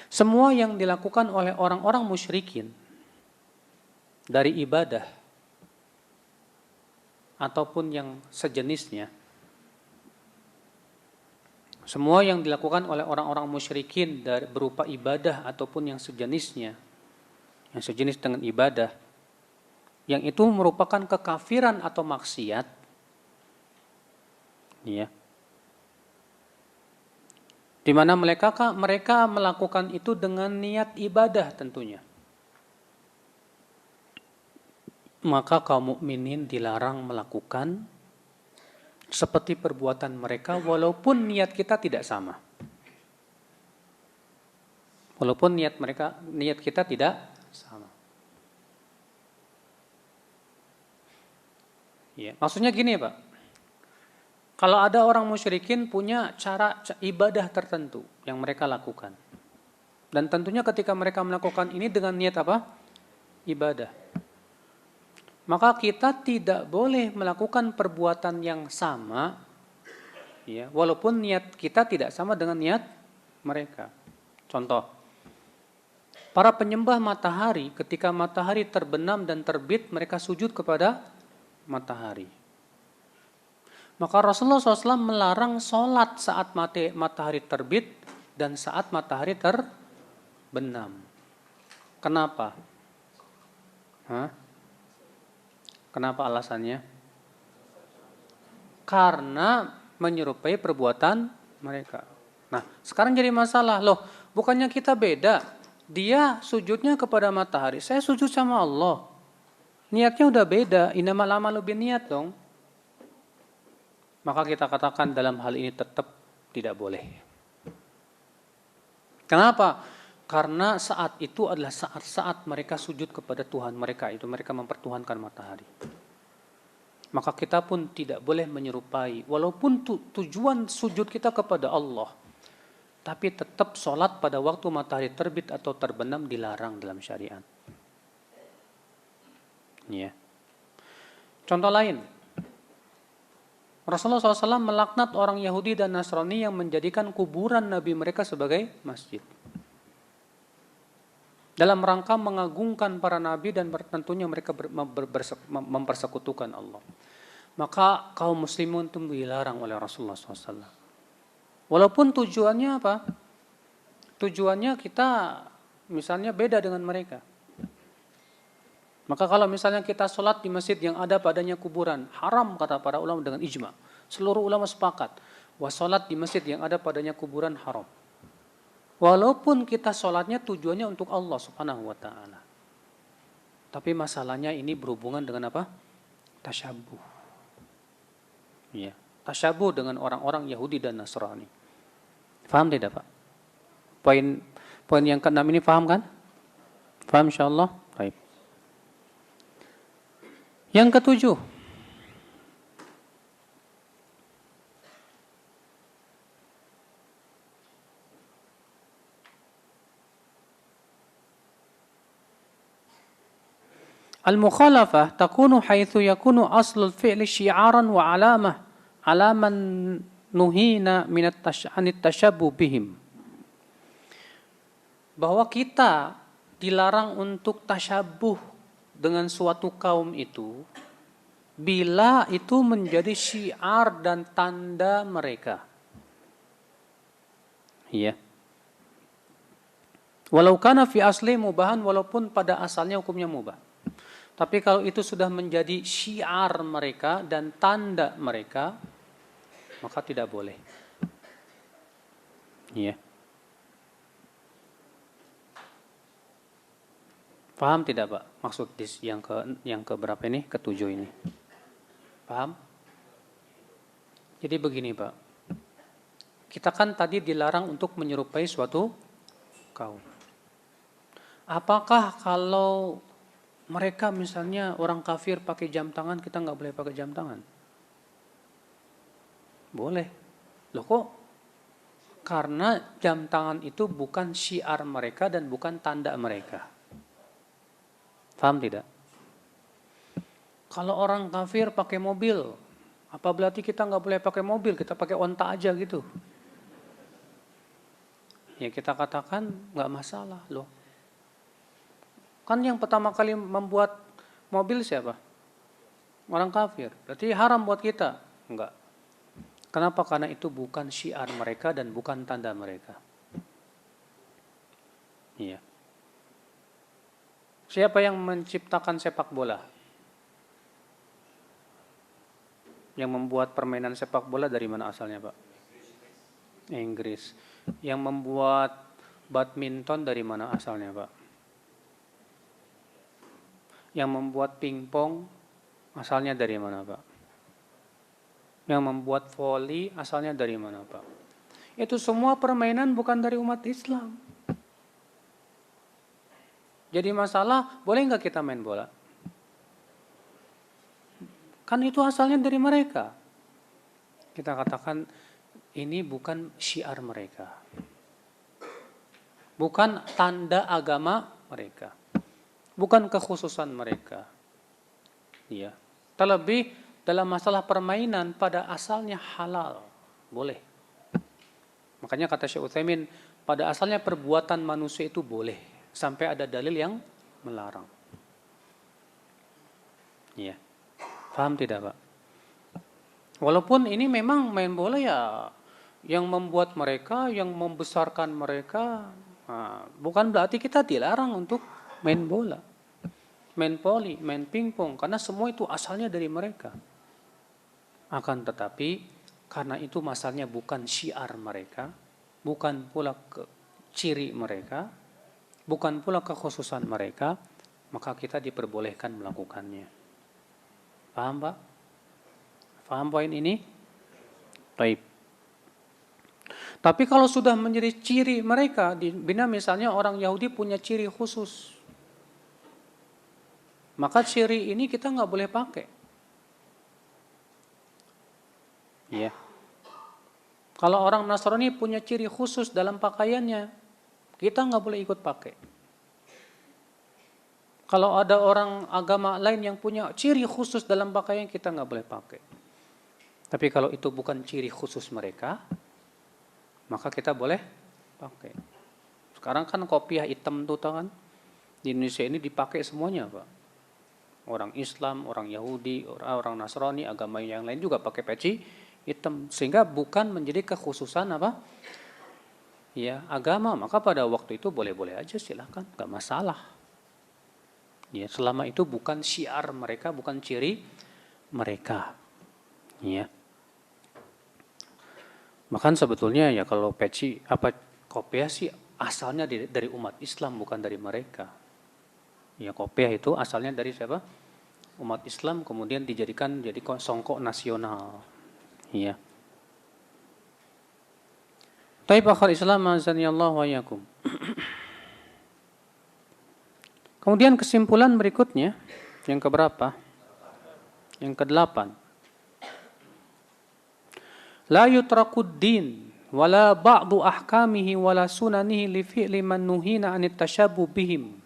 Semua yang dilakukan oleh orang-orang musyrikin dari ibadah ataupun yang sejenisnya, semua yang dilakukan oleh orang-orang musyrikin dari berupa ibadah ataupun yang sejenisnya, yang sejenis dengan ibadah, yang itu merupakan kekafiran atau maksiat, ya. Di mana mereka melakukan itu dengan niat ibadah tentunya. Maka kaum mukminin dilarang melakukan seperti perbuatan mereka walaupun niat kita tidak sama. Walaupun niat kita tidak sama. Ya, maksudnya gini, Pak. Kalau ada orang musyrikin punya cara ibadah tertentu yang mereka lakukan. Dan tentunya ketika mereka melakukan ini dengan niat apa? Ibadah. Maka kita tidak boleh melakukan perbuatan yang sama, ya, walaupun niat kita tidak sama dengan niat mereka. Contoh, para penyembah matahari ketika matahari terbenam dan terbit, mereka sujud kepada matahari. Maka Rasulullah SAW melarang sholat saat matahari terbit dan saat matahari terbenam. Kenapa? Kenapa alasannya? Karena menyerupai perbuatan mereka. Nah, sekarang jadi masalah. Loh, bukannya kita beda? Dia sujudnya kepada matahari, saya sujud sama Allah. Niatnya udah beda, innamal a'malu binniyat dong. Maka kita katakan dalam hal ini tetap tidak boleh. Kenapa? Karena saat itu adalah saat-saat mereka sujud kepada Tuhan mereka, itu mereka mempertuhankan matahari. Maka kita pun tidak boleh menyerupai, walaupun tujuan sujud kita kepada Allah, tapi tetap sholat pada waktu matahari terbit atau terbenam dilarang dalam syariat. Ya. Contoh lain, Rasulullah SAW melaknat orang Yahudi dan Nasrani yang menjadikan kuburan Nabi mereka sebagai masjid. Dalam rangka mengagungkan para Nabi dan tentunya mereka mempersekutukan Allah. Maka kaum muslimin itu dilarang oleh Rasulullah SAW. Walaupun tujuannya apa? Tujuannya kita misalnya beda dengan mereka. Maka kalau misalnya kita sholat di masjid yang ada padanya kuburan, haram kata para ulama dengan ijma. Seluruh ulama sepakat, bahwa sholat di masjid yang ada padanya kuburan haram. Walaupun kita sholatnya tujuannya untuk Allah Subhanahu wa ta'ala. Tapi masalahnya ini berhubungan dengan apa? Tasyabuh. Ya, tasyabuh dengan orang-orang Yahudi dan Nasrani. Faham tidak, Pak? Poin yang ke-6 ini paham kan? Paham insyaallah? Baik. Yang ke-7, al-mukhalafah takunu haitsu yakunu aslul fi'li syi'aran wa alamah alaman nuhina minat tashabbuh bihim. Bahwa kita dilarang untuk tasyabuh dengan suatu kaum itu bila itu menjadi syiar dan tanda mereka. Iya. Walau kana fi asli mubahan, walaupun pada asalnya hukumnya mubah. Tapi kalau itu sudah menjadi syiar mereka dan tanda mereka, maka tidak boleh. Iya. Paham tidak, Pak? Maksud yang ke berapa ini? Ke-7 ini. Paham? Jadi begini, Pak. Kita kan tadi dilarang untuk menyerupai suatu kaum. Apakah kalau mereka misalnya orang kafir pakai jam tangan, kita nggak boleh pakai jam tangan? Boleh. Loh kok? Karena jam tangan itu bukan syiar mereka dan bukan tanda mereka. Paham tidak? Kalau orang kafir pakai mobil, apa berarti kita nggak boleh pakai mobil, kita pakai onta aja gitu? Ya kita katakan nggak masalah loh. Kan yang pertama kali membuat mobil siapa? Orang kafir. Berarti haram buat kita? Enggak. Kenapa? Karena itu bukan syiar mereka dan bukan tanda mereka. Iya. Siapa yang menciptakan sepak bola? Yang membuat permainan sepak bola dari mana asalnya, Pak? Inggris. Yang membuat badminton dari mana asalnya, Pak? Yang membuat pingpong asalnya dari mana, Pak? Yang membuat voli asalnya dari mana, Pak? Itu semua permainan bukan dari umat Islam. Jadi masalah, boleh nggak kita main bola? Kan itu asalnya dari mereka. Kita katakan ini bukan syiar mereka. Bukan tanda agama mereka. Bukan kekhususan mereka. Ya. Terlebih dalam masalah permainan pada asalnya halal. Boleh. Makanya kata Syekh Utsaimin, pada asalnya perbuatan manusia itu boleh. Sampai ada dalil yang melarang. Ya. Paham tidak, Pak? Walaupun ini memang main bola ya yang membuat mereka, yang membesarkan mereka, bukan berarti kita dilarang untuk main bola, main voli, main pingpong, karena semua itu asalnya dari mereka. Akan tetapi karena itu masalahnya bukan syiar mereka, bukan pula ciri mereka, bukan pula kekhususan mereka, maka kita diperbolehkan melakukannya. Paham, Pak? Paham poin ini? Baik. Tapi kalau sudah menjadi ciri mereka, bina misalnya orang Yahudi punya ciri khusus, maka ciri ini kita nggak boleh pakai. Ya. Kalau orang Nasrani punya ciri khusus dalam pakaiannya, kita nggak boleh ikut pakai. Kalau ada orang agama lain yang punya ciri khusus dalam pakaian, kita nggak boleh pakai. Tapi kalau itu bukan ciri khusus mereka, maka kita boleh pakai. Sekarang kan kopiah hitam tuh kan, di Indonesia ini dipakai semuanya, Pak. Orang Islam, orang Yahudi, orang Nasrani, agama yang lain juga pakai peci hitam, sehingga bukan menjadi kekhususan apa? Ya, agama. Maka pada waktu itu boleh-boleh aja, silahkan, nggak masalah. Ya, selama itu bukan syiar mereka, bukan ciri mereka. Ya. Bahkan sebetulnya ya kalau peci kopiah sih asalnya dari umat Islam, bukan dari mereka. Ya, kopiah itu asalnya dari siapa? Umat Islam, kemudian dijadikan jadi songkok nasional. Ya. Taib akhir Islam azanillahu wa iyyakum. Kemudian kesimpulan berikutnya yang keberapa? Yang ke-8. La yutrakud din wala ba'du ahkamihi wala sunanihi li fi'li man nuhina anit tashabbuh bihim.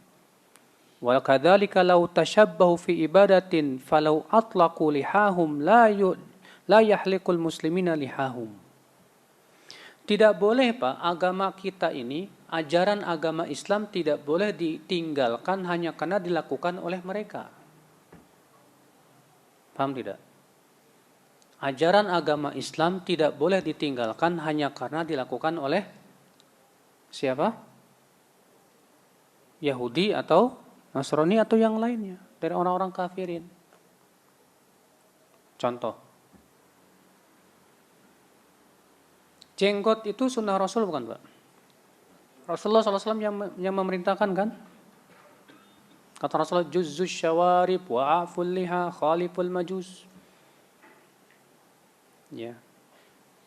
Wa kadzalika law tashabbahu fi ibadatin falau atlaqu lihahum la yahliqul muslimina lihahum. Tidak boleh, Pak, agama kita ini, ajaran agama Islam tidak boleh ditinggalkan hanya karena dilakukan oleh mereka. Paham tidak? Ajaran agama Islam tidak boleh ditinggalkan hanya karena dilakukan oleh siapa? Yahudi atau Nasrani atau yang lainnya dari orang-orang kafirin. Contoh, jenggot itu sunnah Rasul bukan, Pak? Rasulullah SAW yang memerintahkan kan? Kata Rasulullah, juzzus syawarib wa'aful liha khaliful majus. Ya,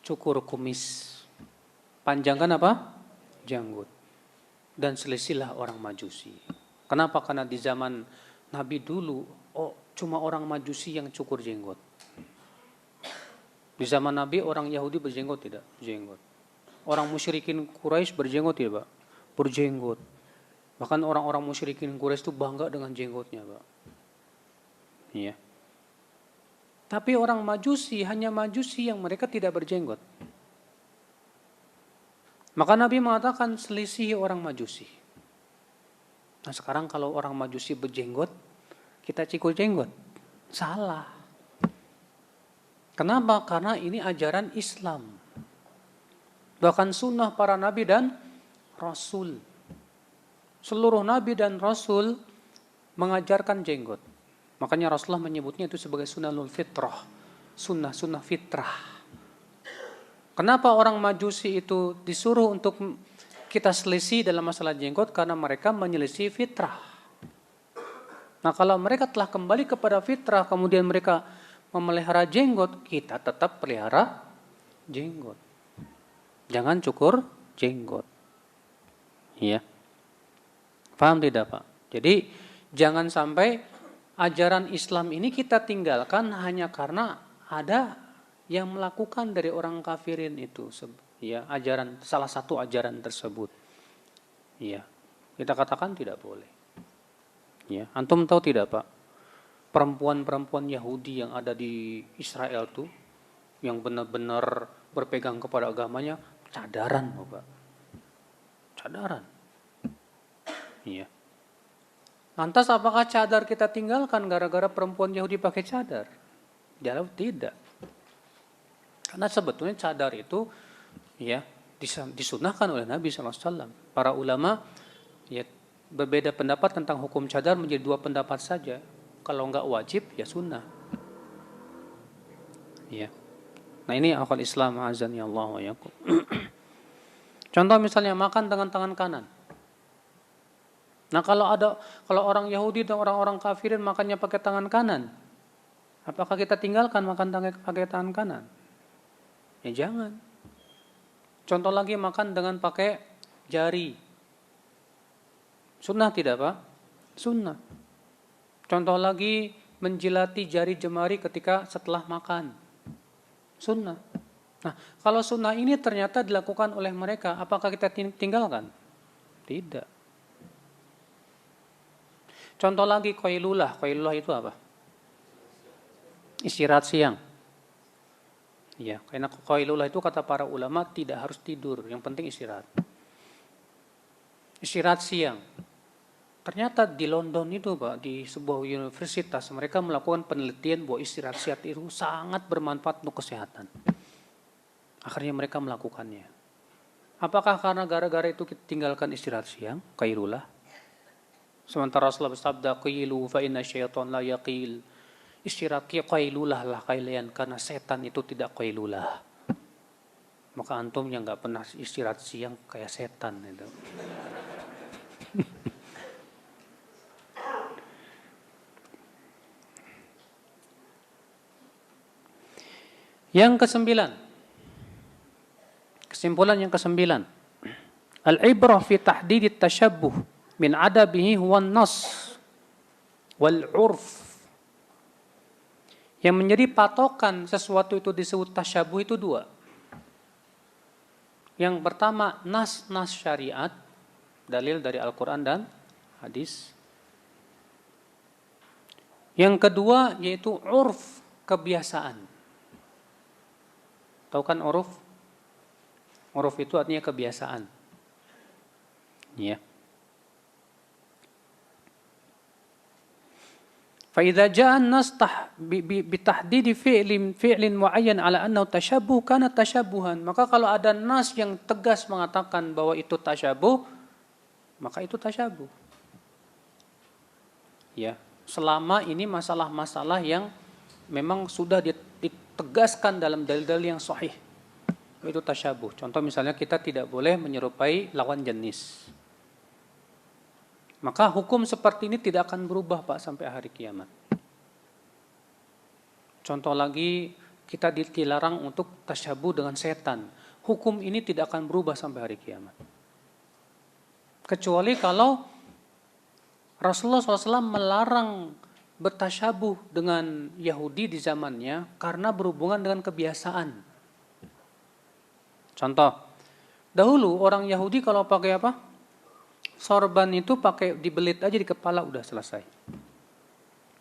cukur kumis, panjangkan apa? Janggut, dan selisilah orang Majusi. Kenapa? Karena di zaman Nabi dulu, cuma orang Majusi yang cukur jenggot. Di zaman Nabi orang Yahudi berjenggot tidak? Berjenggot. Orang musyrikin Quraisy berjenggot tidak, Pak? Berjenggot. Bahkan orang-orang musyrikin Quraisy itu bangga dengan jenggotnya, Pak. Iya. Tapi orang Majusi, hanya Majusi yang mereka tidak berjenggot. Maka Nabi mengatakan selisih orang Majusi. Nah sekarang kalau orang Majusi berjenggot, kita cukur jenggot. Salah. Kenapa? Karena ini ajaran Islam. Bahkan sunnah para Nabi dan Rasul. Seluruh Nabi dan Rasul mengajarkan jenggot. Makanya Rasulullah menyebutnya itu sebagai sunnahul fitrah. Sunnah fitrah. Kenapa orang Majusi itu disuruh untuk kita selisih dalam masalah jenggot? Karena mereka menyelisih fitrah. Nah, kalau mereka telah kembali kepada fitrah, kemudian mereka memelihara jenggot, kita tetap pelihara jenggot. Jangan cukur jenggot. Iya. Paham tidak, Pak? Jadi jangan sampai ajaran Islam ini kita tinggalkan hanya karena ada yang melakukan dari orang kafirin itu, ya, ajaran, salah satu ajaran tersebut. Ya, kita katakan tidak boleh. Ya, antum tahu tidak, Pak? Perempuan-perempuan Yahudi yang ada di Israel tuh, yang benar-benar berpegang kepada agamanya, cadaran, Pak. Cadaran. Iya. Lantas apakah cadar kita tinggalkan gara-gara perempuan Yahudi pakai cadar? Jawab tidak. Karena sebetulnya cadar itu ya disunahkan oleh Nabi SAW. Para ulama ya berbeda pendapat tentang hukum cadar menjadi dua pendapat saja. Kalau enggak wajib ya sunnah. Ya. Nah ini akal Islam azani Allah wa yakum. Contoh misalnya makan dengan tangan kanan. Nah kalau orang Yahudi dan orang-orang kafirin makannya pakai tangan kanan, apakah kita tinggalkan makan pakai tangan kanan? Ya jangan. Contoh lagi makan dengan pakai jari. Sunnah tidak, Pak? Sunnah. Contoh lagi menjilati jari jemari ketika setelah makan. Sunnah. Nah, kalau sunnah ini ternyata dilakukan oleh mereka, apakah kita tinggalkan? Tidak. Contoh lagi qailulah. Qailulah itu apa? Istirahat siang. Ya, karena qailulah itu kata para ulama tidak harus tidur, yang penting istirahat. Istirahat siang. Ternyata di London itu, Pak, di sebuah universitas mereka melakukan penelitian bahwa istirahat siang itu sangat bermanfaat untuk kesehatan. Akhirnya mereka melakukannya. Apakah karena gara-gara itu kita tinggalkan istirahat siang, qailulah? Sementara Rasulullah bersabda, qilu fa inna syaitan la yaqil. Istirahat qailulah lah kalian karena setan itu tidak qailulah. Maka antum yang nggak pernah istirahat siang kayak setan itu. Yang kesembilan, kesimpulan yang kesembilan, al-ibrah fi tahdid at-tashabbuh min adabihi huwa an-nas wal 'urf. Yang menjadi patokan sesuatu itu disebut tasyabuh itu dua. Yang pertama nas syariat, dalil dari Al-Quran dan hadis. Yang kedua yaitu urf, kebiasaan. Tahu kan urf? Urf itu artinya kebiasaan. Ya. فإذا جاء النص بتحديد فعل معين على أنه تشبه كان تشبها. Maka kalau ada nas yang tegas mengatakan bahwa itu tasyabuh, maka itu tasyabuh. Ya, selama ini masalah-masalah yang memang sudah ditegaskan dalam dalil-dalil yang sahih, itu tasyabuh. Contoh misalnya kita tidak boleh menyerupai lawan jenis. Maka hukum seperti ini tidak akan berubah, Pak, sampai hari kiamat. Contoh lagi, kita dilarang untuk tasyabuh dengan setan. Hukum ini tidak akan berubah sampai hari kiamat. Kecuali kalau Rasulullah SAW melarang bertasyabuh dengan Yahudi di zamannya karena berhubungan dengan kebiasaan. Contoh, dahulu orang Yahudi kalau pakai apa? Sorban itu pakai dibelit aja di kepala udah selesai.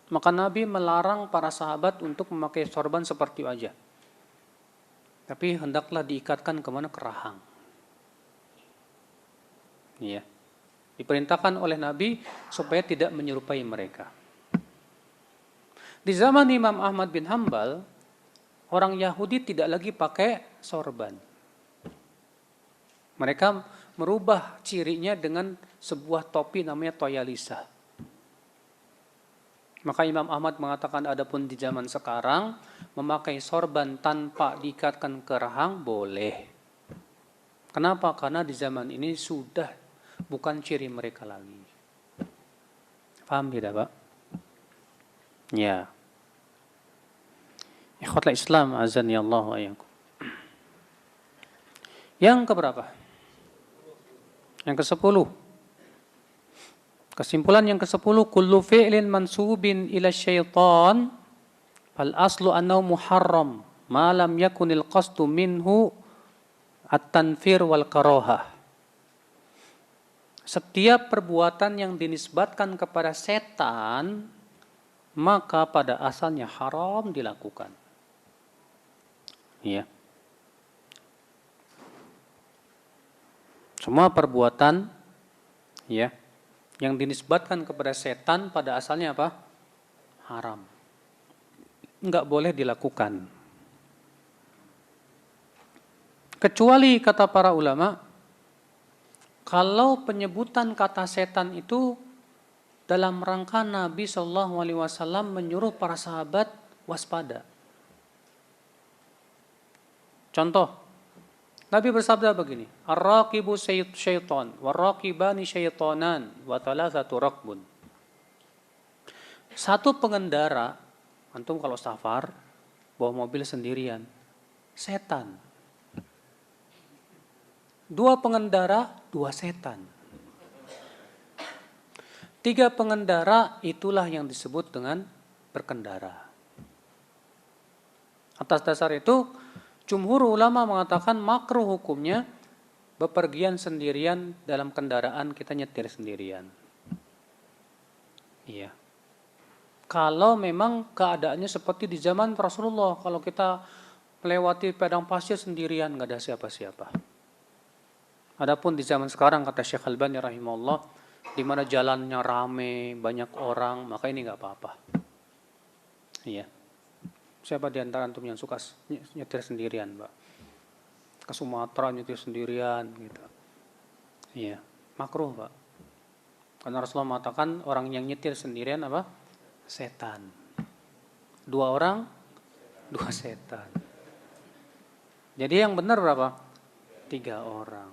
Maka Nabi melarang para sahabat untuk memakai sorban seperti itu aja. Tapi hendaklah diikatkan kemana? Ke rahang. Iya. Diperintahkan oleh Nabi supaya tidak menyerupai mereka. Di zaman Imam Ahmad bin Hanbal, orang Yahudi tidak lagi pakai sorban. Mereka merubah cirinya dengan sebuah topi namanya toyalisa. Maka Imam Ahmad mengatakan adapun di zaman sekarang memakai sorban tanpa diikatkan ke rahang boleh. Kenapa? Karena di zaman ini sudah bukan ciri mereka lagi. Paham tidak, Pak? Ya. Ikhwatul Islam azan ya Allah wa iyyakum. Yang keberapa? Yang ke-10. Kesimpulan yang ke-10, kullu fi'lin mansubin ila syaitan fal aslu annahu muharram ma lam yakunil qasdu minhu at-tanfir wal karahah. Setiap perbuatan yang dinisbatkan kepada setan maka pada asalnya haram dilakukan. Iya. Semua perbuatan ya yang dinisbatkan kepada setan pada asalnya apa? Haram. Enggak boleh dilakukan. Kecuali kata para ulama, kalau penyebutan kata setan itu dalam rangka Nabi SAW menyuruh para sahabat waspada. Contoh, Nabi bersabda begini, ar-raqibu syaitan, war-raqibani syaitanan, wa thalathatu raqbun. Satu pengendara, antum kalau safar, bawa mobil sendirian, setan. Dua pengendara, dua setan. Tiga pengendara, itulah yang disebut dengan berkendara. Atas dasar itu, jumhur ulama mengatakan makruh hukumnya bepergian sendirian dalam kendaraan, kita nyetir sendirian. Iya. Kalau memang keadaannya seperti di zaman Rasulullah, kalau kita melewati padang pasir sendirian, nggak ada siapa-siapa. Adapun di zaman sekarang, kata Syekh Albani rahimahullah, di mana jalannya rame, banyak orang, maka ini nggak apa-apa. Iya. Siapa di antara antum yang suka nyetir sendirian, Mbak? Ke Sumatera nyetir sendirian gitu. Iya, makruh, Pak. Karena Rasulullah mengatakan orang yang nyetir sendirian apa? Setan. Dua orang, dua setan. Jadi yang benar berapa? 3 orang.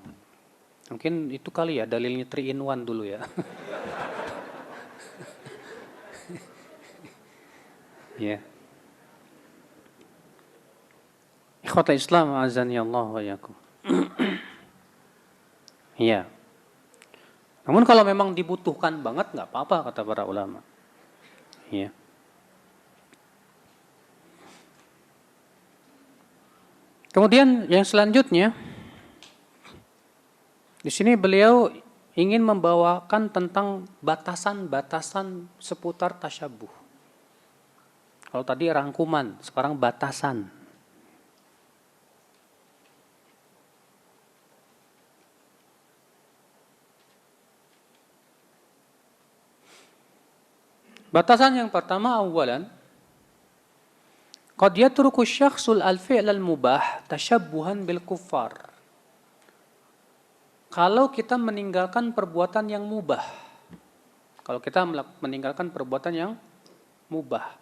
Mungkin itu kali ya dalilnya 3 in 1 dulu ya. Iya. Ikhwatul Islam azani Allah wa iyyakum. Iya. Namun kalau memang dibutuhkan banget nggak apa-apa kata para ulama. Iya. Kemudian yang selanjutnya di sini beliau ingin membawakan tentang batasan-batasan seputar tasyabuh. Kalau tadi rangkuman, sekarang batasan. Batasan yang pertama awalan, qad yatruku syakhsul al-fi'l al-mubah tashabbuhan bil kuffar. Kalau kita meninggalkan perbuatan yang mubah. Kalau kita meninggalkan perbuatan yang mubah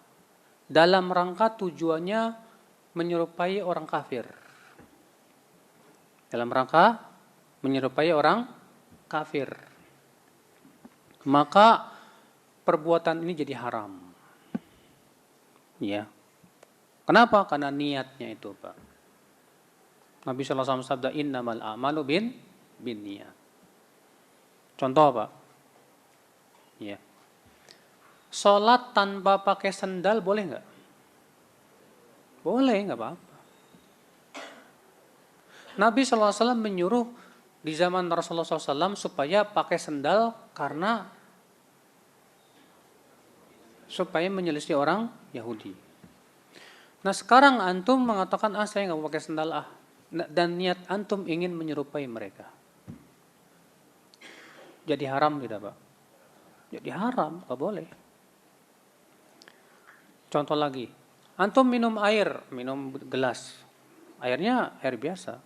dalam rangka tujuannya menyerupai orang kafir. Dalam rangka menyerupai orang kafir. Maka perbuatan ini jadi haram. Ya. Kenapa? Karena niatnya itu, Pak. Nabi sallallahu alaihi wasallam sabda innamal a'malu bin niat. Contoh, Pak. Ya. Salat tanpa pakai sendal boleh enggak? Boleh, enggak apa-apa. Nabi sallallahu alaihi wasallam menyuruh di zaman Rasulullah SAW supaya pakai sendal karena supaya menyelisih orang Yahudi. Nah sekarang antum mengatakan saya nggak mau pakai sendal dan niat antum ingin menyerupai mereka. Jadi haram tidak, Pak? Jadi haram, nggak boleh. Contoh lagi, antum minum air, minum gelas, airnya air biasa.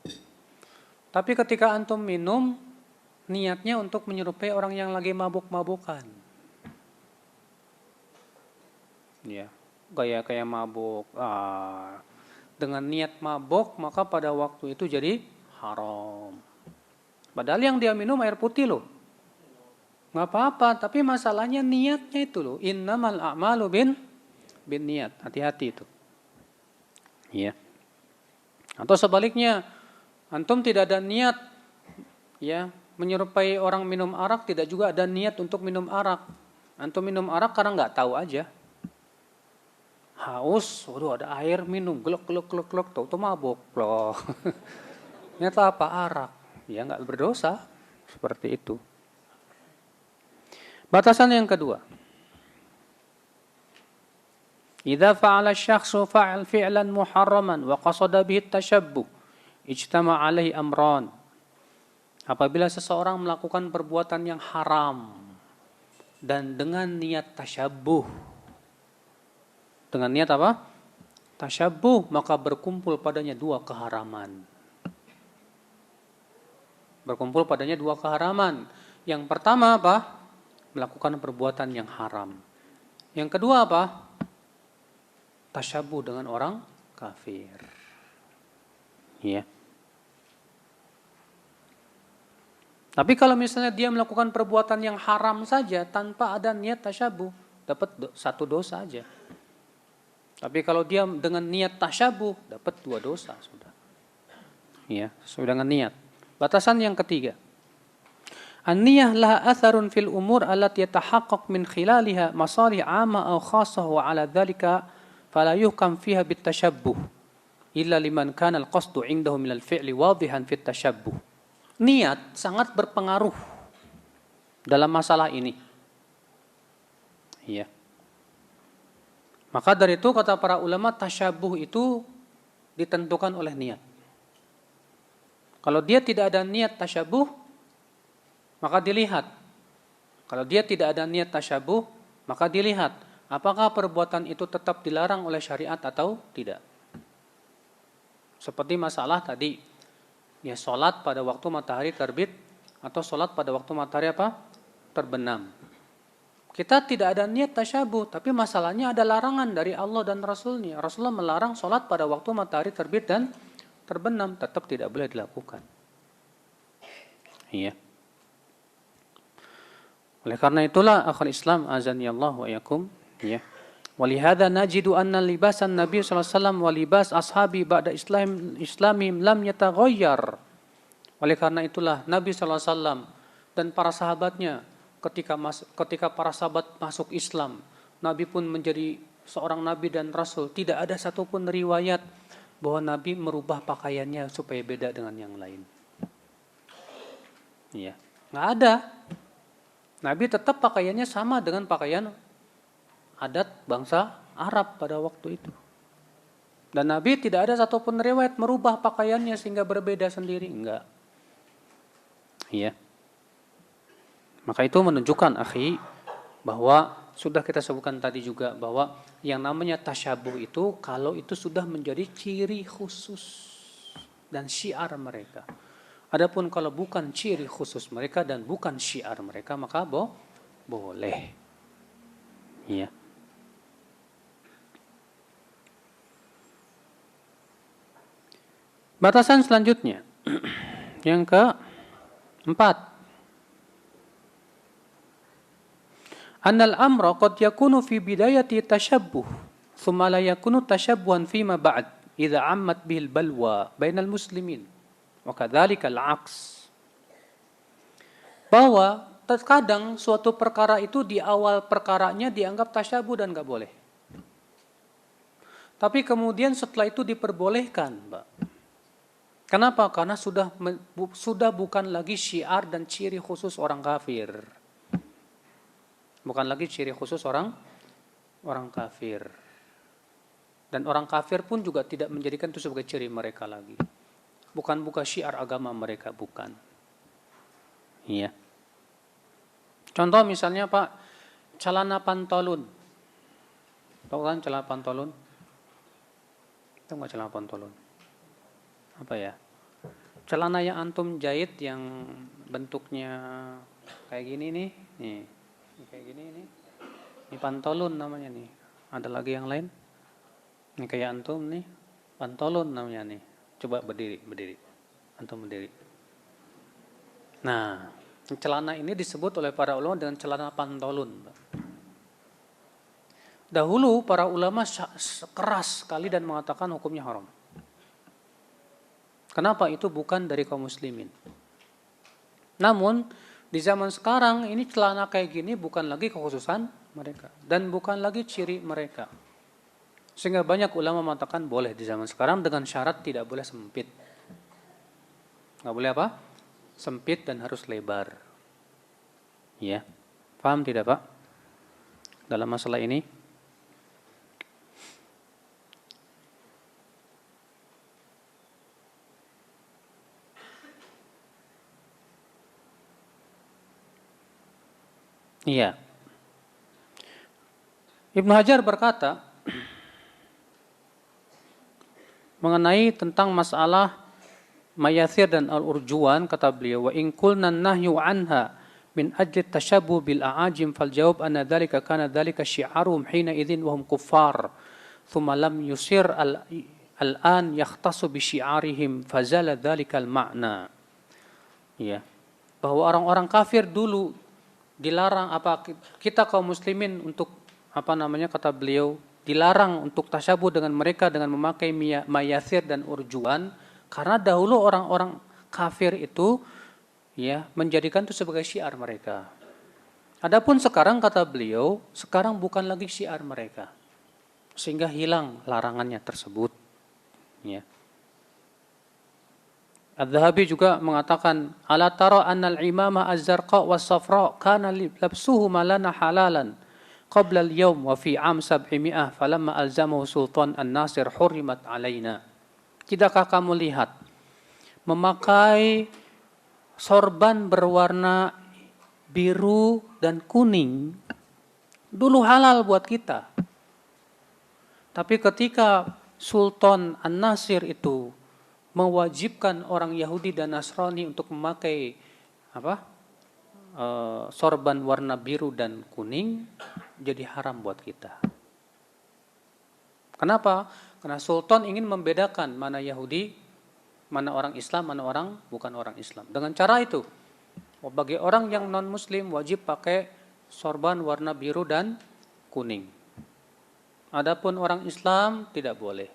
Tapi ketika antum minum, niatnya untuk menyerupai orang yang lagi mabuk-mabukan. Ya. kayak mabuk. Dengan niat mabuk, maka pada waktu itu jadi haram. Padahal yang dia minum air putih loh. Nggak apa-apa, tapi masalahnya niatnya itu loh. Innamal a'malu bin niat. Hati-hati itu. Iya. Atau sebaliknya, antum tidak ada niat ya menyerupai orang minum arak, tidak juga ada niat untuk minum arak. Antum minum arak karena nggak tahu aja. Haus, waduh ada air minum, glok glok glok glok, tahu mabuk loh. Ternyata apa? Arak. Ya nggak berdosa. Seperti itu. Batasan yang kedua. Idza fa'ala asy-syakhsu fi'lan muharraman wa qasada bihi at-tashabbuh, ijtama' 'alaihi amran. Apabila seseorang melakukan perbuatan yang haram dan dengan niat tasyabbuh. Dengan niat apa? Tasyabbuh, maka berkumpul padanya dua keharaman. Berkumpul padanya dua keharaman. Yang pertama apa? Melakukan perbuatan yang haram. Yang kedua apa? Tasyabuh dengan orang kafir. Ya. Tapi kalau misalnya dia melakukan perbuatan yang haram saja tanpa ada niat tasyabuh, dapat satu dosa aja. Tapi kalau dia dengan niat tasyabuh, dapat dua dosa sudah. Ya, sesuai dengan niat. Batasan yang ketiga. An-niyah laha atharun fil umur allati yatahaqqaq min khilaliha masalih 'amma aw khassah wa 'ala dzalika fala yuhkam fiha bitashabbuh illa liman kana al-qasdu 'indahu min al-fi'li wadihan fit tashabbuh. Niat sangat berpengaruh dalam masalah ini. Iya. Maka dari itu kata para ulama tashabbuh itu ditentukan oleh niat. Kalau dia tidak ada niat tashabbuh, maka dilihat. Kalau dia tidak ada niat tasyabuh, maka dilihat apakah perbuatan itu tetap dilarang oleh syariat atau tidak. Seperti masalah tadi, ya sholat pada waktu matahari terbit atau sholat pada waktu matahari apa? Terbenam. Kita tidak ada niat tasyabuh, tapi masalahnya ada larangan dari Allah dan Rasulnya. Rasulullah melarang sholat pada waktu matahari terbit dan terbenam, tetap tidak boleh dilakukan. Iya. Oleh karena itulah akhul Islam azani Allah wa yakum, ya. Walihada najidu anna libasan Nabi sallallahu alaihi wasallam wa libas ashabi ba'da islamim lam yataghayyar. Oleh karena itulah Nabi sallallahu alaihi wasallam dan para sahabatnya ketika para sahabat masuk Islam, Nabi pun menjadi seorang nabi dan rasul, tidak ada satupun riwayat bahwa Nabi merubah pakaiannya supaya beda dengan yang lain. Iya, enggak ada. Nabi tetap pakaiannya sama dengan pakaian adat bangsa Arab pada waktu itu. Dan Nabi tidak ada satupun riwayat merubah pakaiannya sehingga berbeda sendiri. Enggak. Iya. Maka itu menunjukkan akhi bahwa sudah kita sebutkan tadi juga bahwa yang namanya tasyabuh itu kalau itu sudah menjadi ciri khusus dan syiar mereka. Adapun kalau bukan ciri khusus mereka dan bukan syiar mereka, maka boleh. Iya. Batasan selanjutnya. Yang keempat. Annal amra qad yakunu fi bidayati tashabbuh, thumma la yakunu tashabbuhan fima ba'd, idza 'ammat bihil balwa bainal muslimin. Wa kadzalika al-'aks. Bahwa terkadang suatu perkara itu di awal perkaranya dianggap tasyabuh dan enggak boleh. Tapi kemudian setelah itu diperbolehkan, Mbak. Kenapa? Karena sudah bukan lagi syiar dan ciri khusus orang kafir. Bukan lagi ciri khusus orang kafir. Dan orang kafir pun juga tidak menjadikan itu sebagai ciri mereka lagi. Bukan syiar agama mereka, bukan. Iya. Contoh misalnya Pak, celana pantolun. Tahu kan celana pantolun? Tahu nggak celana pantolun? Apa ya? Celana yang antum jahit yang bentuknya kayak gini nih. Nih kayak gini nih. Ini pantolun namanya nih. Ada lagi yang lain? Ini kayak antum nih, pantolon namanya nih. Coba berdiri. Antum berdiri. Nah, celana ini disebut oleh para ulama dengan celana pantolon. Dahulu para ulama keras sekali dan mengatakan hukumnya haram. Kenapa? Itu bukan dari kaum muslimin. Namun di zaman sekarang ini celana kayak gini bukan lagi kekhususan mereka dan bukan lagi ciri mereka. Sehingga banyak ulama mengatakan boleh di zaman sekarang dengan syarat tidak boleh sempit. Nggak boleh apa? Sempit dan harus lebar. Ya, paham tidak Pak? Dalam masalah ini? Iya. Ibnu Hajar berkata mengenai tentang masalah mayathir dan al-urjuan, kata beliau, wa in qulna nahyu anha min ajli tashabbuh bil a'ajim fal jawab anna dhalika kana dhalika syi'aruhum hina idzin wa hum kuffar thumma lam yusir al-an yakhtassu bi syi'arihim fazala dhalika al-ma'na. Ya. Bahwa orang-orang kafir dulu dilarang kita kaum muslimin untuk kata beliau dilarang untuk tasyabuh dengan mereka dengan memakai mayathir dan urjuan karena dahulu orang-orang kafir itu ya menjadikan itu sebagai syiar mereka. Adapun sekarang kata beliau sekarang bukan lagi syiar mereka sehingga hilang larangannya tersebut ya. Adz-Dzahabi juga mengatakan ala tara annal imamah az-zarqa was-safra kana labsuhu malana halalan qabla al-yawm wa fi am 700 falamma alzamahu sultan an-nasir hurrimat alaina. Tidakkah kamu lihat memakai sorban berwarna biru dan kuning dulu halal buat kita. Tapi ketika Sultan An-Nasir itu mewajibkan orang Yahudi dan Nasrani untuk memakai sorban warna biru dan kuning, jadi haram buat kita. Kenapa? Karena Sultan ingin membedakan mana Yahudi, mana orang Islam, mana orang bukan orang Islam. Dengan cara itu, bagi orang yang non-Muslim wajib pakai sorban warna biru dan kuning. Adapun orang Islam tidak boleh.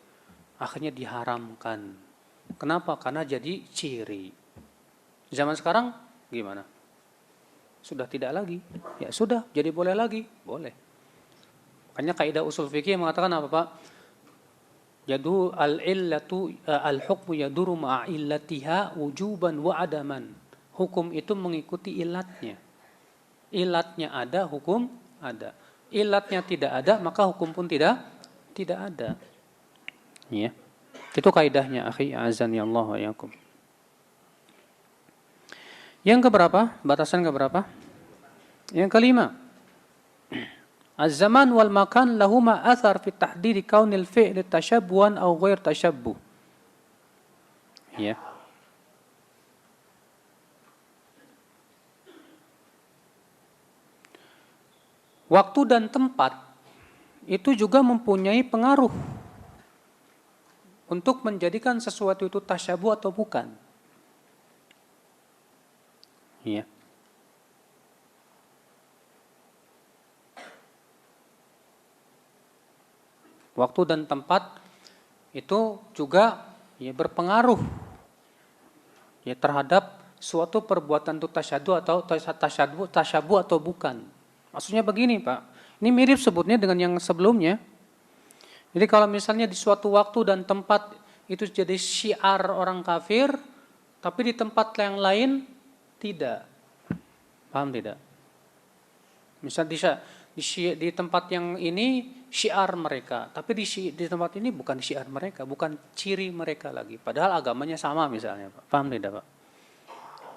Akhirnya diharamkan. Kenapa? Karena jadi ciri. Zaman sekarang gimana? Sudah tidak lagi. Ya sudah, jadi boleh lagi. Boleh. Makanya kaidah usul fikih mengatakan apa Pak? Yadu al-illatu al-hukmu yaduru ma'a illatiha wujuban wa adaman. Hukum itu mengikuti ilatnya. Ilatnya ada, hukum ada. Ilatnya tidak ada, maka hukum pun tidak ada. Ya. Itu kaidahnya akhi azani Allah wa yakum. Yang keberapa? Batasan keberapa? Yang kelima. Az-zaman wal makan lahuma athar fi tahdid kaunil fi'l tashabbuhan aw ghair tashabbuh. Ya. Waktu dan tempat itu juga mempunyai pengaruh untuk menjadikan sesuatu itu tasyabuh atau bukan. Ya. Waktu dan tempat itu juga ya berpengaruh ya terhadap suatu perbuatan itu tasyabuh atau bukan. Maksudnya begini Pak, ini mirip sebutnya dengan yang sebelumnya. Jadi kalau misalnya di suatu waktu dan tempat itu jadi syiar orang kafir, tapi di tempat yang lain tidak. Paham tidak? Misal di tempat yang ini syiar mereka, tapi di tempat ini bukan syiar mereka, bukan ciri mereka lagi. Padahal agamanya sama misalnya Pak. Paham tidak Pak?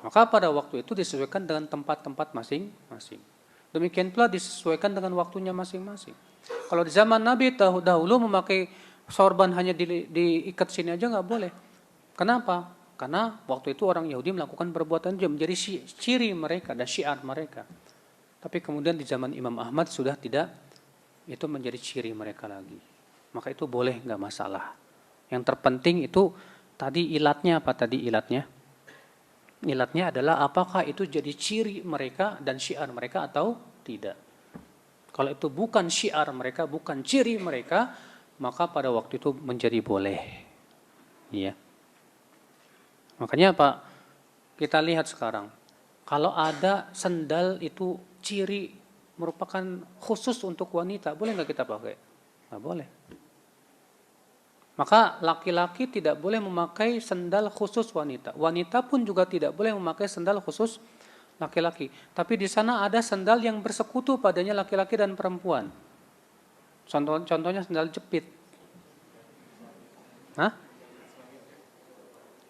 Maka pada waktu itu disesuaikan dengan tempat-tempat masing-masing. Demikian pula disesuaikan dengan waktunya masing-masing. Kalau di zaman Nabi dahulu memakai sorban hanya diikat sini aja nggak boleh. Kenapa? Karena waktu itu orang Yahudi melakukan perbuatan itu menjadi ciri mereka dan syiar mereka. Tapi kemudian di zaman Imam Ahmad sudah tidak itu menjadi ciri mereka lagi. Maka itu boleh, nggak masalah. Yang terpenting itu tadi ilatnya apa tadi ilatnya? Ilatnya adalah apakah itu jadi ciri mereka dan syiar mereka atau tidak. Kalau itu bukan syiar mereka, bukan ciri mereka, maka pada waktu itu menjadi boleh. Iya. Makanya Pak, kita lihat sekarang, kalau ada sendal itu ciri merupakan khusus untuk wanita, boleh nggak kita pakai? Nggak boleh. Maka laki-laki tidak boleh memakai sendal khusus wanita. Wanita pun juga tidak boleh memakai sendal khusus laki-laki. Tapi di sana ada sendal yang bersekutu padanya laki-laki dan perempuan. Contohnya sendal jepit. Hah?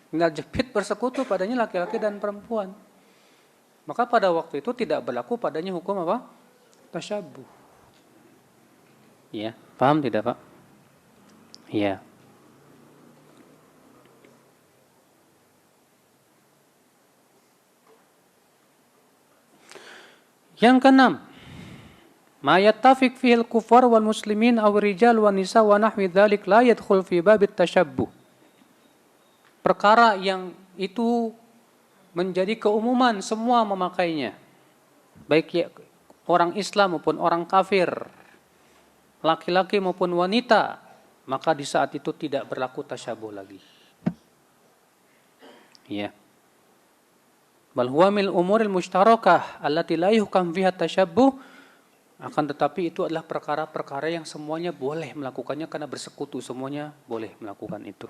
Sendal jepit bersekutu padanya laki-laki dan perempuan. Maka pada waktu itu tidak berlaku padanya hukum apa? Tasyabuh. Ya, paham tidak Pak? Iya. Yang keenam, ma yattafiq fihi al-kuffar wal muslimin aw rijal wan nisa wa nahwi dzalik la yadkhul fi bab at-tashabbuh. Perkara yang itu menjadi keumuman semua memakainya. Baik ya, orang Islam maupun orang kafir, laki-laki maupun wanita, maka di saat itu tidak berlaku tasyabuh lagi. Ya. Bal huwa mil umuril mushtarakah allati la yuhkam fiha tashabbuh, akan tetapi itu adalah perkara-perkara yang semuanya boleh melakukannya karena bersekutu, semuanya boleh melakukan itu.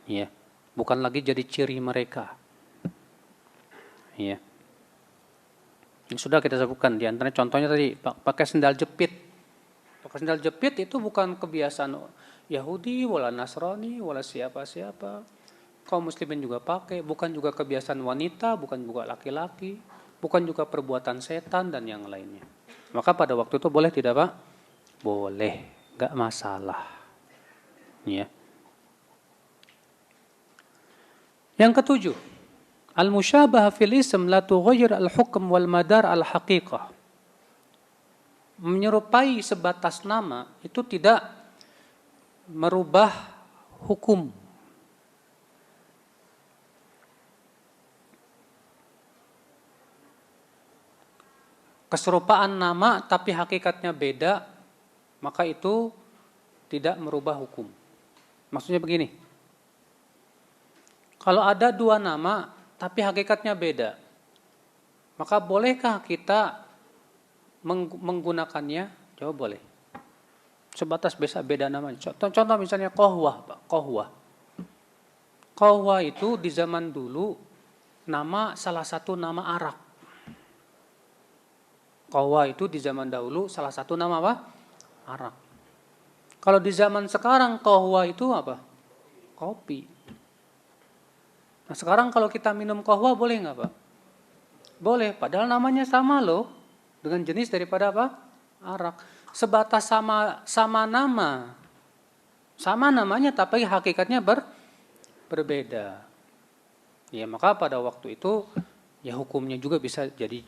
Ya. Bukan lagi jadi ciri mereka. Ya. Ini sudah kita sebutkan di antara contohnya tadi pakai sendal jepit. Pakai sendal jepit itu bukan kebiasaan Yahudi, wala Nasrani, wala siapa-siapa. Kaum muslimin juga pakai, bukan juga kebiasaan wanita, bukan juga laki-laki, bukan juga perbuatan setan dan yang lainnya. Maka pada waktu itu boleh tidak Pak? Boleh, enggak masalah. Ya. Yang ketujuh, al-musyabah fil ism la tughayyir al-hukm wal madar al-haqiqah. Menyerupai sebatas nama itu tidak merubah hukum. Keserupaan nama tapi hakikatnya beda, maka itu tidak merubah hukum. Maksudnya begini, kalau ada dua nama tapi hakikatnya beda, maka bolehkah kita menggunakannya? Jawab boleh. Sebatas beda namanya. Contoh misalnya Qahwah, Pak. Qahwah. Qahwah itu di zaman dulu nama salah satu nama arak. Qahwah itu di zaman dahulu salah satu nama apa? Arak. Kalau di zaman sekarang qahwah itu apa? Kopi. Nah sekarang kalau kita minum qahwah boleh nggak Pak? Boleh, padahal namanya sama loh. Dengan jenis daripada apa? Arak. Sebatas sama nama. Sama namanya tapi hakikatnya berbeda. Ya maka pada waktu itu ya hukumnya juga bisa jadi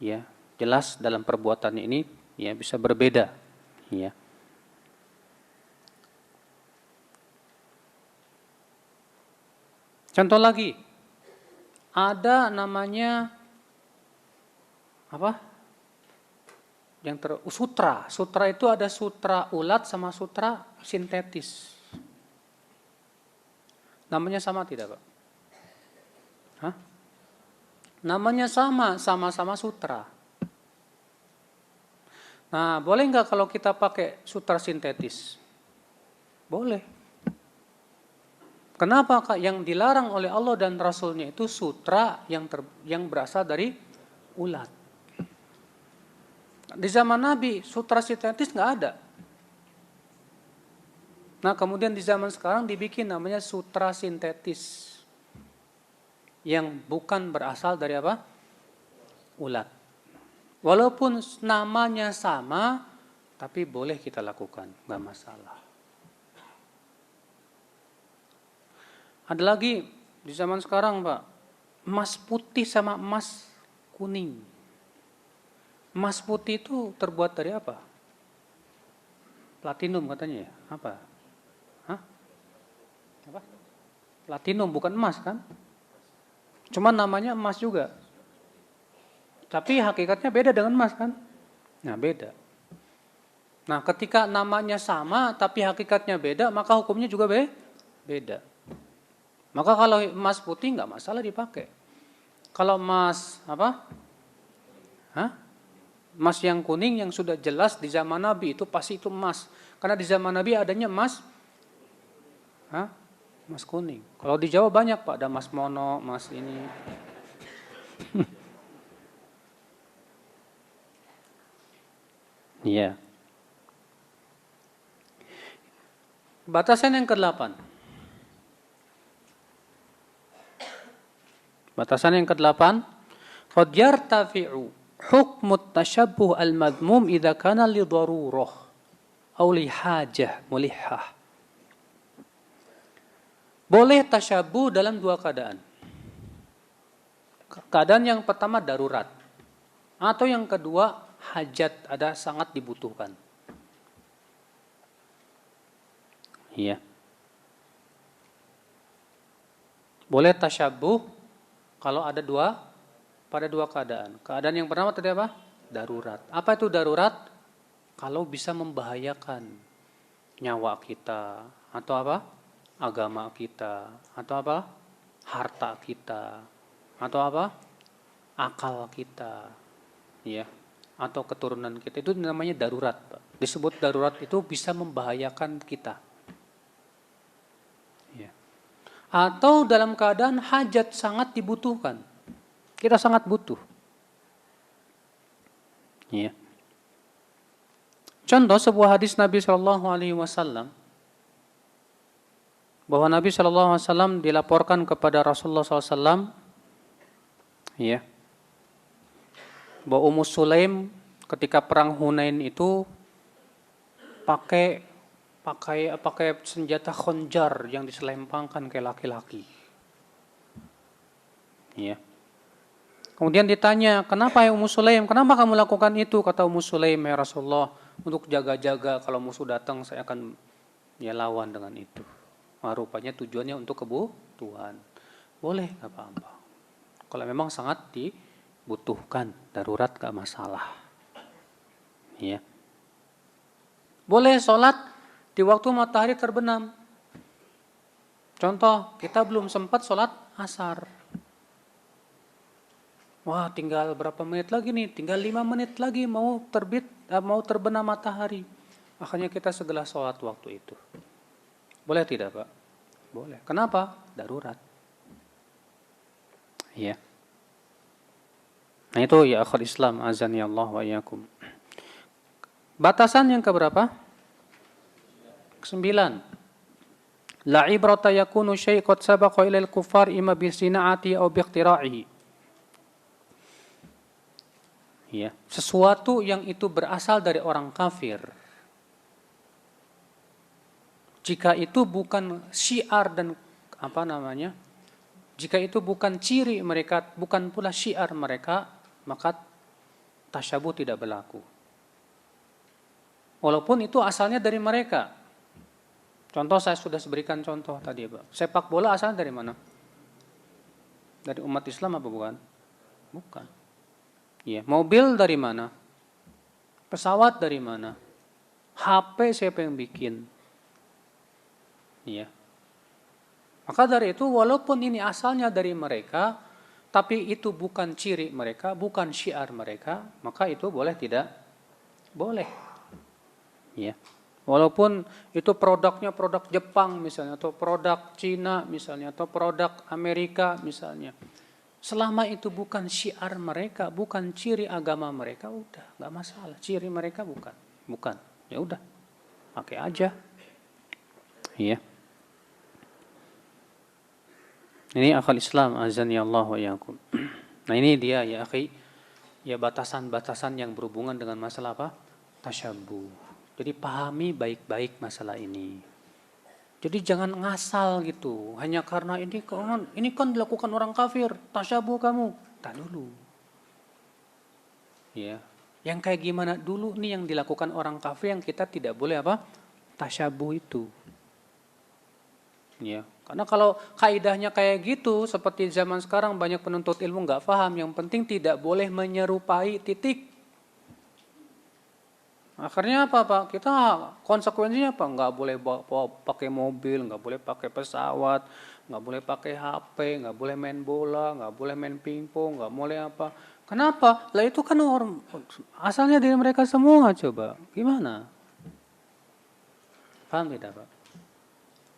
ya jelas dalam perbuatan ini ya bisa berbeda ya. Contoh lagi, ada namanya apa? Sutra. Sutra itu ada sutra ulat sama sutra sintetis. Namanya sama tidak Pak? Hah? Namanya sama-sama sutra. Nah, boleh nggak kalau kita pakai sutra sintetis? Boleh. Kenapa Kak? Yang dilarang oleh Allah dan Rasulnya itu sutra yang berasal dari ulat. Di zaman Nabi, sutra sintetis nggak ada. Nah, kemudian di zaman sekarang dibikin namanya sutra sintetis. Yang bukan berasal dari apa? Ulat. Walaupun namanya sama, tapi boleh kita lakukan, nggak masalah. Ada lagi di zaman sekarang Pak, emas putih sama emas kuning. Emas putih itu terbuat dari apa? Platinum katanya ya? Apa? Hah? Apa? Platinum bukan emas kan? Cuma namanya emas juga. Tapi hakikatnya beda dengan emas kan? Nah beda. Nah ketika namanya sama tapi hakikatnya beda, maka hukumnya juga beda. Maka kalau emas putih nggak masalah dipakai. Kalau emas apa? Hah? Emas yang kuning yang sudah jelas di zaman Nabi itu pasti itu emas. Karena di zaman Nabi adanya emas, emas kuning. Kalau di Jawa banyak Pak, ada emas mono, emas ini. Iya. Batasan yang ke-8. Batasan yang ke-8, qad yartafi'u hukmu tashabbuh al-madmum idza kana li darurah aw li hajah mulihah. Boleh tasyabuh dalam dua keadaan. Keadaan yang pertama darurat, atau yang kedua hajat, ada sangat dibutuhkan. Iya. Boleh tasyabuh kalau ada pada dua keadaan. Keadaan yang pertama tadi apa? Darurat. Apa itu darurat? Kalau bisa membahayakan nyawa kita, atau apa? Agama kita, atau apa? Harta kita, atau apa? Akal kita, ya, atau keturunan kita. Itu namanya darurat, Pak. Disebut darurat itu bisa membahayakan kita. Ya. Atau dalam keadaan hajat sangat dibutuhkan. Kita sangat butuh. Ya. Contoh sebuah hadis Nabi Shallallahu Alaihi Wasallam bahwa Nabi Shallallahu Alaihi Wasallam dilaporkan kepada Rasulullah SAW, ya, bahwa Ummu Sulaim ketika perang Hunain itu pakai senjata khonjar yang diselempangkan ke laki-laki. Ya. Kemudian ditanya, kenapa ya Ummu Sulaim? Kenapa kamu lakukan itu? Kata Ummu Sulaim, ya Rasulullah, untuk jaga-jaga kalau musuh datang saya akan lawan dengan itu. Nah, rupanya tujuannya untuk kebutuhan. Boleh, nggak apa-apa. Kalau memang sangat dibutuhkan, darurat nggak masalah. Ya. Boleh sholat di waktu matahari terbenam. Contoh, kita belum sempat sholat asar. Wah, tinggal berapa menit lagi nih? Tinggal 5 menit lagi mau terbenam matahari. Akhirnya kita segera sholat waktu itu. Boleh tidak, Pak? Boleh. Kenapa? Darurat. Ya. Nah itu ya akhul Islam, azani Allah wa iyyakum. Batasan yang keberapa? 9. La ibrata yakunu syai' qad sabaqa ila al-kuffar imma bi sina'ati aw bi ikhtira'ihi. Ya, sesuatu yang itu berasal dari orang kafir. Jika itu bukan syiar dan jika itu bukan ciri mereka, bukan pula syiar mereka, maka tasyabuh tidak berlaku. Walaupun itu asalnya dari mereka. Contoh saya sudah berikan contoh tadi, Pak. Sepak bola asalnya dari mana? Dari umat Islam apa bukan? Bukan. Ya, mobil dari mana? Pesawat dari mana? HP siapa yang bikin? Ya. Maka dari itu walaupun ini asalnya dari mereka, tapi itu bukan ciri mereka, bukan syiar mereka, maka itu boleh tidak? Boleh. Ya. Walaupun itu produknya produk Jepang misalnya, atau produk Cina misalnya, atau produk Amerika misalnya. Selama itu bukan syiar mereka, bukan ciri agama mereka, udah nggak masalah. Ciri mereka bukan. Ya udah, pakai aja. Iya. Ini akal Islam, azani Allah wa iyyakum. Nah ini dia ya akhi, ya batasan-batasan yang berhubungan dengan masalah apa? Tasyabuh. Jadi pahami baik-baik masalah ini. Jadi jangan ngasal gitu, hanya karena ini kan dilakukan orang kafir, tasyabuh kamu. Tak dulu. Ya. Yang kayak gimana dulu nih yang dilakukan orang kafir yang kita tidak boleh apa? Tasyabuh itu. Ya, karena kalau kaidahnya kayak gitu, seperti zaman sekarang banyak penuntut ilmu nggak paham. Yang penting tidak boleh menyerupai titik. Akhirnya apa Pak? Kita konsekuensinya apa? Nggak boleh pakai mobil, nggak boleh pakai pesawat, nggak boleh pakai HP, nggak boleh main bola, nggak boleh main pingpong, nggak boleh apa. Kenapa? Lah itu kan orang asalnya dari mereka semua coba. Gimana? Paham tidak Pak?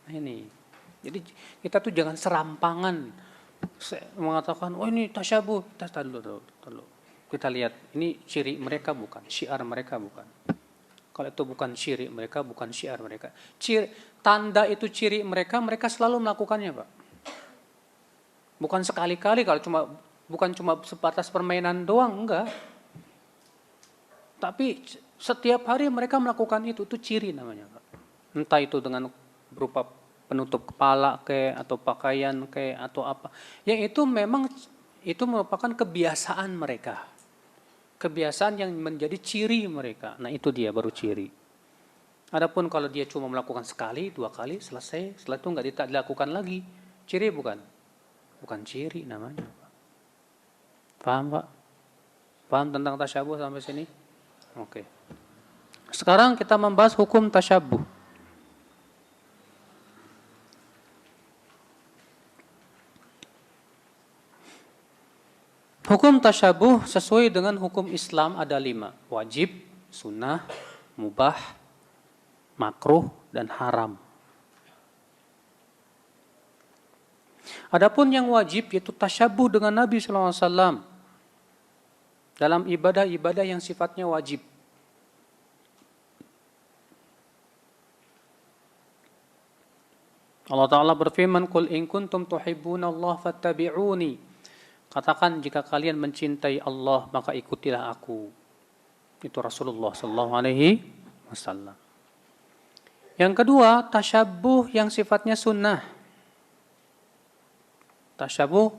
Nah, ini. Jadi kita tuh jangan serampangan mengatakan, oh ini tasyabuh. Dulu. Kita lihat, ini ciri mereka bukan, syiar mereka bukan. Kalau itu bukan ciri mereka, bukan syiar mereka. Tanda itu ciri mereka, mereka selalu melakukannya Pak. Bukan sekali-kali, bukan cuma sebatas permainan doang, enggak. Tapi setiap hari mereka melakukan itu ciri namanya Pak. Entah itu dengan berupa penutup kepala atau pakaian atau apa. Yang itu memang itu merupakan kebiasaan mereka. Kebiasaan yang menjadi ciri mereka. Nah itu dia baru ciri. Adapun kalau dia cuma melakukan sekali, 2 kali, selesai. Setelah itu nggak dilakukan lagi. Ciri bukan? Bukan ciri namanya. Paham Pak? Paham tentang tasyabuh sampai sini? Oke. Sekarang kita membahas hukum tasyabuh. Hukum tasyabuh sesuai dengan hukum Islam ada 5. Wajib, sunnah, mubah, makruh, dan haram. Adapun yang wajib yaitu tasyabuh dengan Nabi SAW dalam ibadah-ibadah yang sifatnya wajib. Allah Ta'ala berfirman, Qul in kuntum tuhibbuna Allah fattabi'uni. Katakan jika kalian mencintai Allah maka ikutilah aku. Itu Rasulullah SAW. Yang kedua, tasyabuh yang sifatnya sunnah. Tasyabuh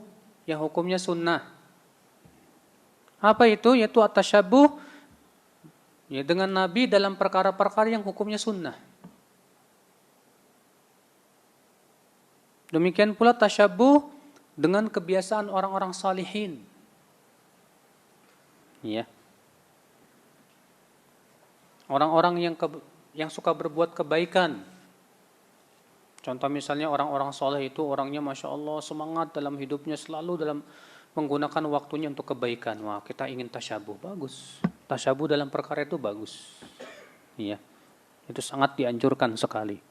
yang hukumnya sunnah. Apa itu? Yaitu tasyabuh dengan Nabi dalam perkara-perkara yang hukumnya sunnah. Demikian pula tasyabuh dengan kebiasaan orang-orang salihin. Ya. Orang-orang yang suka berbuat kebaikan. Contoh misalnya orang-orang saleh itu orangnya Masya Allah semangat dalam hidupnya, selalu dalam menggunakan waktunya untuk kebaikan. Wah, kita ingin tasyabuh, bagus. Tasyabuh dalam perkara itu bagus. Ya. Itu sangat dianjurkan sekali.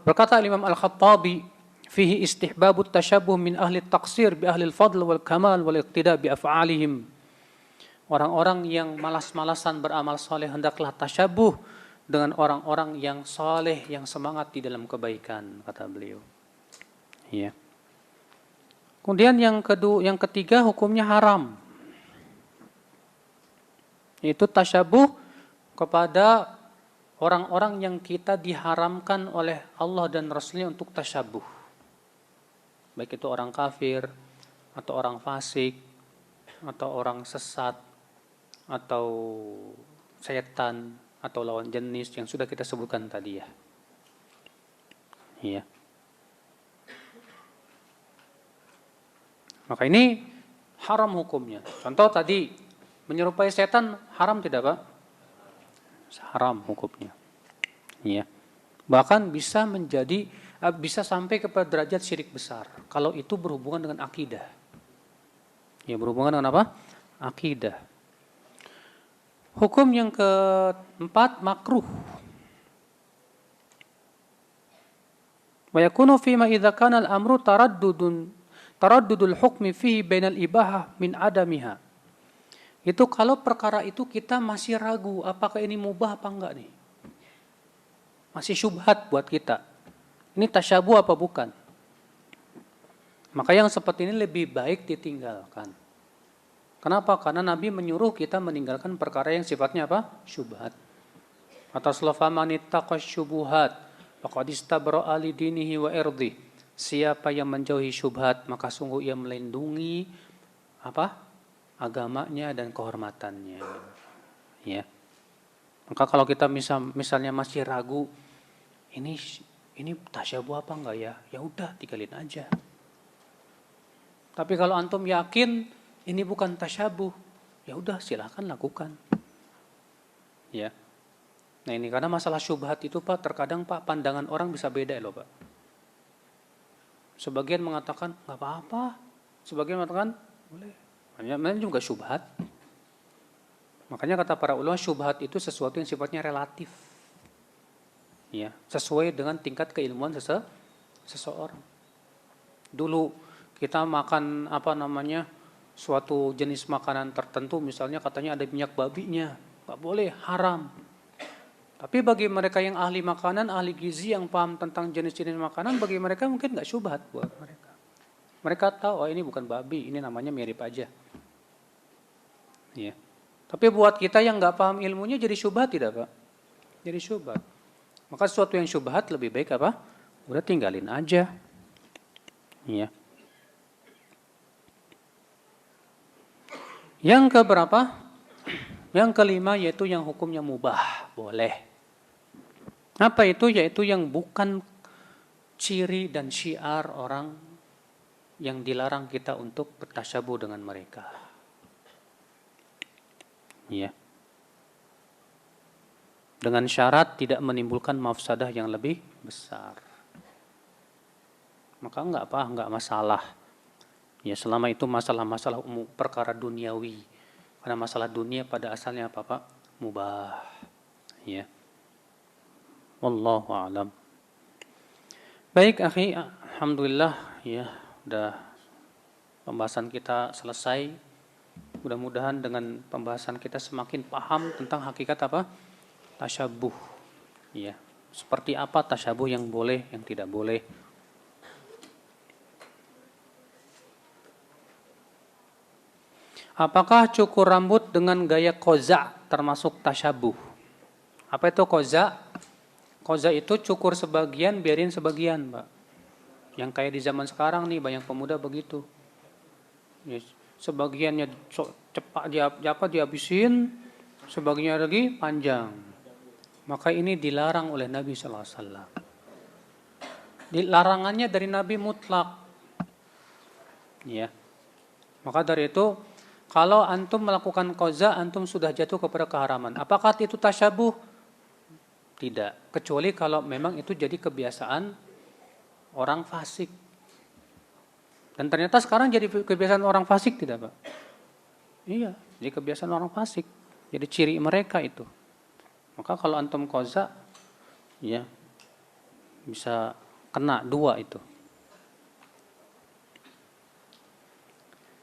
Berkata Imam Al-Khattabi, fihi istihbabut tasyabuh min ahli taqsir bi ahli al-fadl wal kamal wal iqtida bi af'alihim. Orang-orang yang malas-malasan beramal saleh hendaklah tasyabuh dengan orang-orang yang saleh, yang semangat di dalam kebaikan, kata beliau. Ya. Kemudian yang ketiga hukumnya haram. Itu tasyabuh kepada orang-orang yang kita diharamkan oleh Allah dan Rasulnya untuk tasyabuh. Baik itu orang kafir, atau orang fasik, atau orang sesat, atau setan, atau lawan jenis yang sudah kita sebutkan tadi ya. Iya. Maka ini haram hukumnya. Contoh tadi, menyerupai setan haram tidak Pak? Haram hukumnya. Ya. Bahkan bisa sampai kepada derajat syirik besar kalau itu berhubungan dengan akidah. Ya, berhubungan dengan apa? Akidah. Hukum yang keempat makruh. Wa yakunu fima idza kana al-amru taraddudul hukmi fihi bainal ibahah min adamiha. Itu kalau perkara itu kita masih ragu apakah ini mubah apa enggak nih. Masih syubhat buat kita. Ini tasyabuh apa bukan? Maka yang seperti ini lebih baik ditinggalkan. Kenapa? Karena Nabi menyuruh kita meninggalkan perkara yang sifatnya apa? Syubhat. Atas lafaman ittaqash syubuhat faqad istabra'a li dinihi wa irdi. Siapa yang menjauhi syubhat, maka sungguh ia melindungi apa? Agamanya dan kehormatannya. Ya. Maka kalau kita misalnya masih ragu, ini tasyabuh apa enggak ya? Ya udah, tinggalin aja. Tapi kalau antum yakin ini bukan tasyabuh, ya udah silahkan lakukan. Ya. Nah ini karena masalah syubhat itu Pak, terkadang Pak pandangan orang bisa beda loh Pak. Sebagian mengatakan nggak apa-apa, sebagian mengatakan boleh. Namanya juga syubhat. Makanya kata para ulama syubhat itu sesuatu yang sifatnya relatif. Ya, sesuai dengan tingkat keilmuan seseorang. Dulu kita makan suatu jenis makanan tertentu, misalnya katanya ada minyak babinya, nggak boleh, haram. Tapi bagi mereka yang ahli makanan, ahli gizi yang paham tentang jenis-jenis makanan, bagi mereka mungkin nggak syubhat buat mereka. Mereka tahu, oh ini bukan babi, ini namanya mirip aja. Ya. Tapi buat kita yang nggak paham ilmunya jadi syubhat tidak Pak? Jadi syubhat. Maka sesuatu yang syubhat lebih baik apa? Udah tinggalin aja. Ya. Yang keberapa? Yang kelima yaitu yang hukumnya mubah, boleh. Apa itu? Yaitu yang bukan ciri dan syiar orang yang dilarang kita untuk bertasyabuh dengan mereka. Ya. Dengan syarat tidak menimbulkan mafsadah yang lebih besar. Maka enggak masalah. Ya selama itu masalah-masalah umum, perkara duniawi. Karena masalah dunia pada asalnya apa Pak? Mubah. Ya. Wallahu a'lam. Baik akhi, alhamdulillah ya udah pembahasan kita selesai. Mudah-mudahan dengan pembahasan kita semakin paham tentang hakikat apa? Tasyabuh. Ya. Seperti apa tasyabuh yang boleh, yang tidak boleh. Apakah cukur rambut dengan gaya koza termasuk tasyabuh? Apa itu koza? Koza itu cukur sebagian, biarin sebagian, Pak. Yang kayak di zaman sekarang nih banyak pemuda begitu. Yes. Sebagiannya cepat dihabisin, sebagiannya lagi panjang. Maka ini dilarang oleh Nabi sallallahu alaihi wasallam. Larangannya dari Nabi mutlak. Ya. Maka dari itu kalau antum melakukan qaza, antum sudah jatuh kepada keharaman. Apakah itu tasyabuh? Tidak. Kecuali kalau memang itu jadi kebiasaan orang fasik. Dan ternyata sekarang jadi kebiasaan orang fasik tidak Pak? Iya, jadi kebiasaan orang fasik. Jadi ciri mereka itu. Maka kalau antum qaza, ya bisa kena 2 itu.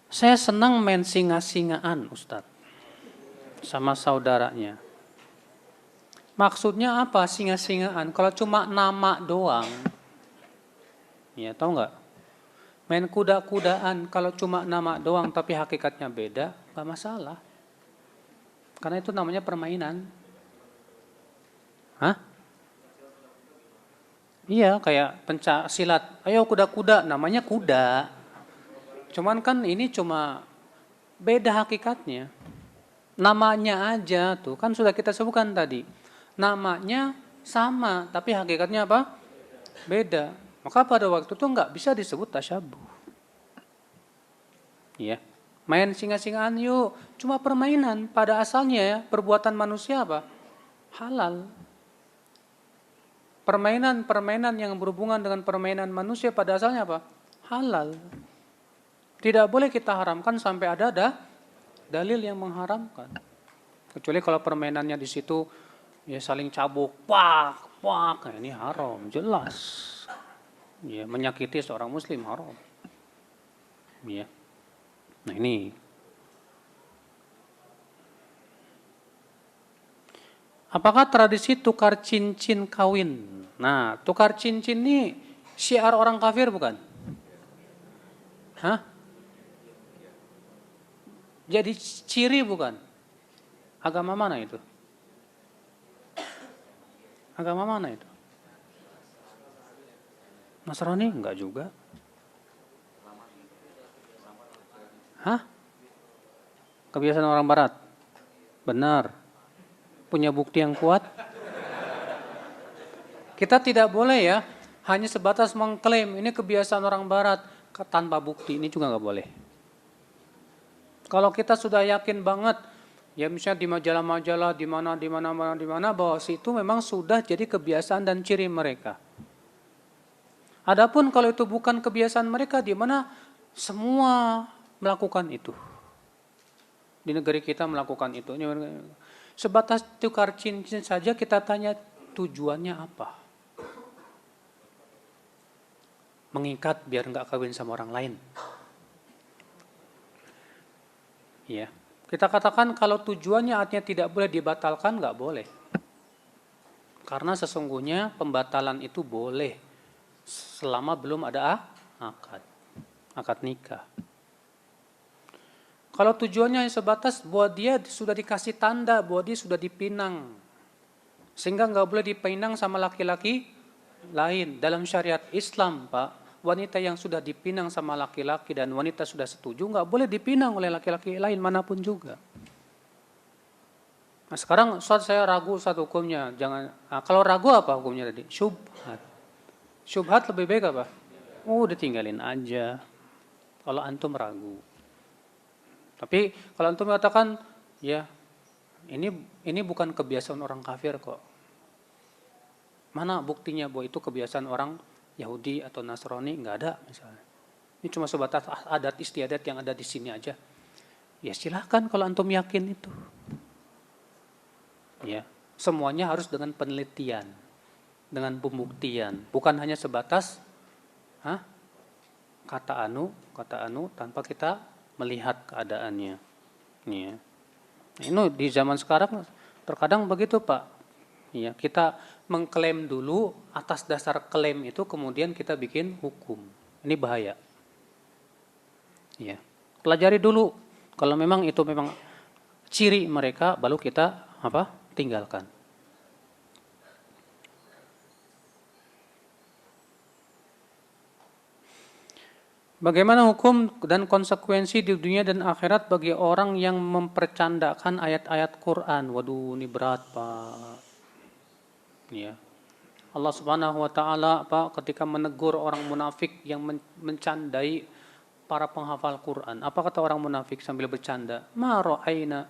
Saya senang main singa-singaan Ustadz. Sama saudaranya. Maksudnya apa singa-singaan? Kalau cuma nama doang. Ya tahu nggak? Main kuda-kudaan kalau cuma nama doang tapi hakikatnya beda, nggak masalah. Karena itu namanya permainan. Hah? Iya, kayak pencak silat. Ayo kuda-kuda, namanya kuda. Cuman kan ini cuma beda hakikatnya. Namanya aja tuh, kan sudah kita sebutkan tadi. Namanya sama, tapi hakikatnya apa? Beda. Maka pada waktu itu nggak bisa disebut tasyabuh. Ya, main singa-singaan yuk. Cuma permainan. Pada asalnya ya, perbuatan manusia apa? Halal. Permainan yang berhubungan dengan permainan manusia pada asalnya apa? Halal. Tidak boleh kita haramkan sampai ada dalil yang mengharamkan. Kecuali kalau permainannya di situ ya saling cabuk, pak, nah ini haram, jelas. Ya, menyakiti seorang muslim haram. Ya. Nah ini. Apakah tradisi tukar cincin kawin? Nah, tukar cincin ini syiar orang kafir bukan? Hah? Jadi ciri bukan? Agama mana itu? Agama mana itu? Nasrani? Enggak juga. Hah? Kebiasaan orang barat? Benar. Punya bukti yang kuat? Kita tidak boleh ya, hanya sebatas mengklaim ini kebiasaan orang barat tanpa bukti, ini juga nggak boleh. Kalau kita sudah yakin banget, ya misalnya di majalah-majalah, di mana bahwa itu memang sudah jadi kebiasaan dan ciri mereka. Adapun kalau itu bukan kebiasaan mereka, di mana semua melakukan itu. Di negeri kita melakukan itu. Sebatas tukar cincin saja kita tanya tujuannya apa? Mengikat biar nggak kawin sama orang lain. Ya, kita katakan kalau tujuannya artinya tidak boleh dibatalkan, nggak boleh. Karena sesungguhnya pembatalan itu boleh selama belum ada akad nikah. Kalau tujuannya sebatas bahwa dia sudah dikasih tanda bahwa dia sudah dipinang, sehingga nggak boleh dipinang sama laki-laki lain. Dalam syariat Islam, Pak, wanita yang sudah dipinang sama laki-laki dan wanita sudah setuju nggak boleh dipinang oleh laki-laki lain manapun juga. Nah, sekarang saya ragu hukumnya. Kalau ragu apa hukumnya tadi? Syubhat. Syubhat lebih baik apa? Udah tinggalin aja. Kalau antum ragu. Tapi kalau antum mengatakan, ya ini bukan kebiasaan orang kafir kok. Mana buktinya bahwa itu kebiasaan orang Yahudi atau Nasrani? Nggak ada misalnya. Ini cuma sebatas adat istiadat yang ada di sini aja. Ya silahkan kalau antum yakin itu. Ya, semuanya harus dengan penelitian, dengan pembuktian, bukan hanya sebatas kata anu tanpa kita melihat keadaannya. Ya. Ini di zaman sekarang terkadang begitu, Pak. Ya, kita mengklaim dulu, atas dasar klaim itu kemudian kita bikin hukum. Ini bahaya. Ya. Pelajari dulu. Kalau memang itu memang ciri mereka, baru kita tinggalkan. Bagaimana hukum dan konsekuensi di dunia dan akhirat bagi orang yang mempercandakan ayat-ayat Quran? Waduh, ini berat, Pak. Ya. Allah Subhanahu wa taala ketika menegur orang munafik yang mencandai para penghafal Quran. Apa kata orang munafik sambil bercanda? Ma ra'aina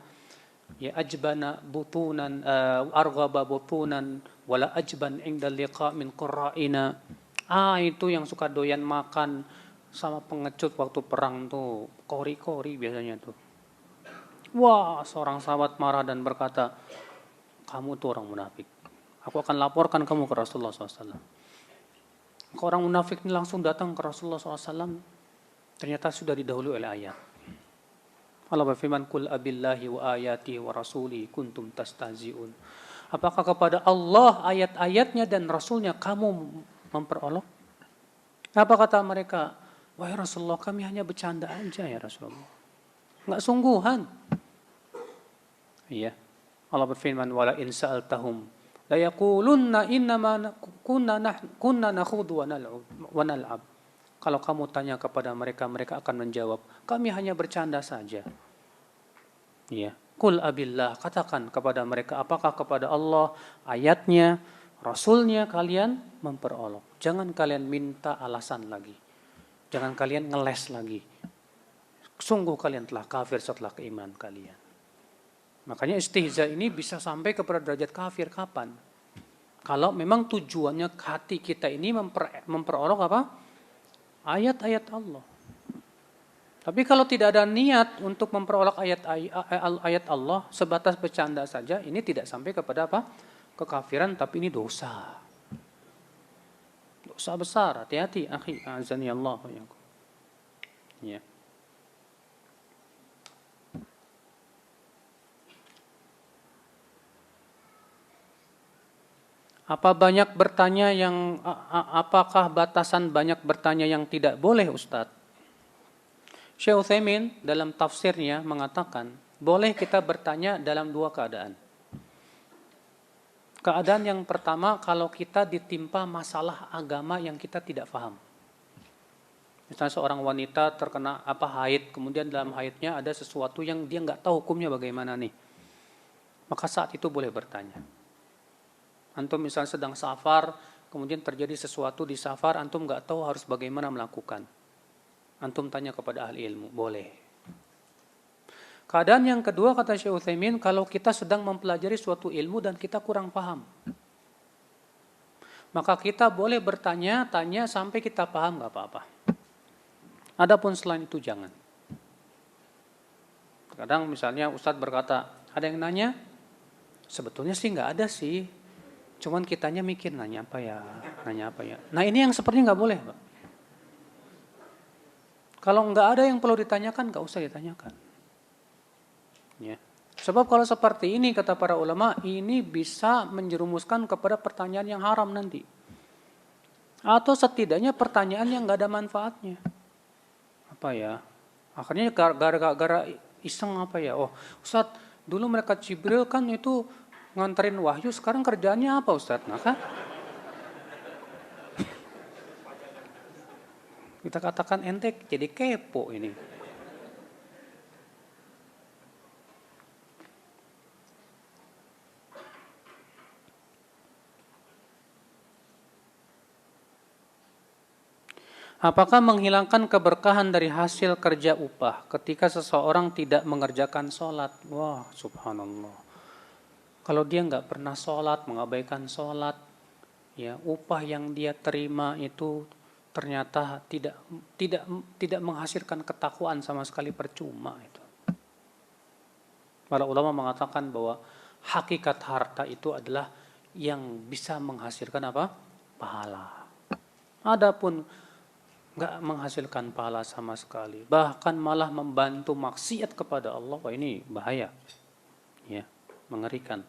ya ajbana butunan arghaba butunan wala ajban inda liqa min qurra'ina. Itu yang suka doyan makan sama pengecut waktu perang tuh, kori-kori biasanya tuh. Wah, seorang sahabat marah dan berkata, kamu tuh orang munafik. Aku akan laporkan kamu ke Rasulullah SAW. Orang munafik ini langsung datang ke Rasulullah SAW. Ternyata sudah didahului oleh ayat. Allah berfirman, Qul abillahi wa ayatihi wa rasuli kuntum tastahzi'un. Apakah kepada Allah, ayat-ayatnya dan Rasulnya kamu memperolok? Apa kata mereka? Wahai Rasulullah, kami hanya bercanda aja ya Rasulullah. Enggak sungguhan. Iya. Allah berfirman, wala in sa'altahum la yaqulunna innama kunna nakhudu wa nal'ab. Kalau kamu tanya kepada mereka, mereka akan menjawab, kami hanya bercanda saja. Iya. Qul abillah, katakan kepada mereka, apakah kepada Allah, ayatnya, Rasulnya kalian memperolok. Jangan kalian minta alasan lagi. Jangan kalian ngeles lagi. Sungguh kalian telah kafir setelah keimanan kalian. Makanya istihza ini bisa sampai kepada derajat kafir kapan? Kalau memang tujuannya hati kita ini memperolok ayat-ayat Allah. Tapi kalau tidak ada niat untuk memperolok ayat Allah, sebatas bercanda saja, ini tidak sampai kepada kekafiran, tapi ini dosa. Dosa besar, hati-hati, akhi, azani Allah. Ya. Apakah batasan banyak bertanya yang tidak boleh, Ustadz? Syekh Utsaimin dalam tafsirnya mengatakan, boleh kita bertanya dalam dua keadaan. Keadaan yang pertama, kalau kita ditimpa masalah agama yang kita tidak paham. Misalnya seorang wanita terkena haid, kemudian dalam haidnya ada sesuatu yang dia nggak tahu hukumnya bagaimana nih. Maka saat itu boleh bertanya. Antum misalnya sedang safar, kemudian terjadi sesuatu di safar, antum nggak tahu harus bagaimana melakukan. Antum tanya kepada ahli ilmu, boleh. Keadaan yang kedua, kata Syekh Utsaimin, kalau kita sedang mempelajari suatu ilmu dan kita kurang paham, maka kita boleh tanya sampai kita paham, nggak apa-apa. Adapun selain itu jangan. Kadang misalnya Ustadz berkata, ada yang nanya, sebetulnya sih nggak ada sih, cuman kitanya mikir nanya apa ya. Nah ini yang sepertinya nggak boleh, Pak. Kalau nggak ada yang perlu ditanyakan, nggak usah ditanyakan. Ya. Sebab kalau seperti ini, kata para ulama, ini bisa menjerumuskan kepada pertanyaan yang haram nanti. Atau setidaknya pertanyaan yang nggak ada manfaatnya. Apa ya? Akhirnya gara-gara iseng apa ya? Oh, Ustadz, dulu malaikat Jibril kan itu nganterin wahyu, sekarang kerjaannya apa Ustadz? Nah kan? Kita katakan ente jadi kepo ini. Apakah menghilangkan keberkahan dari hasil kerja upah ketika seseorang tidak mengerjakan sholat? Wah, subhanallah. Kalau dia nggak pernah sholat, mengabaikan sholat, ya upah yang dia terima itu ternyata tidak menghasilkan ketakwaan sama sekali, percuma itu. Para ulama mengatakan bahwa hakikat harta itu adalah yang bisa menghasilkan apa? Pahala. Adapun nggak menghasilkan pahala sama sekali, bahkan malah membantu maksiat kepada Allah, wah ini bahaya, ya, mengerikan.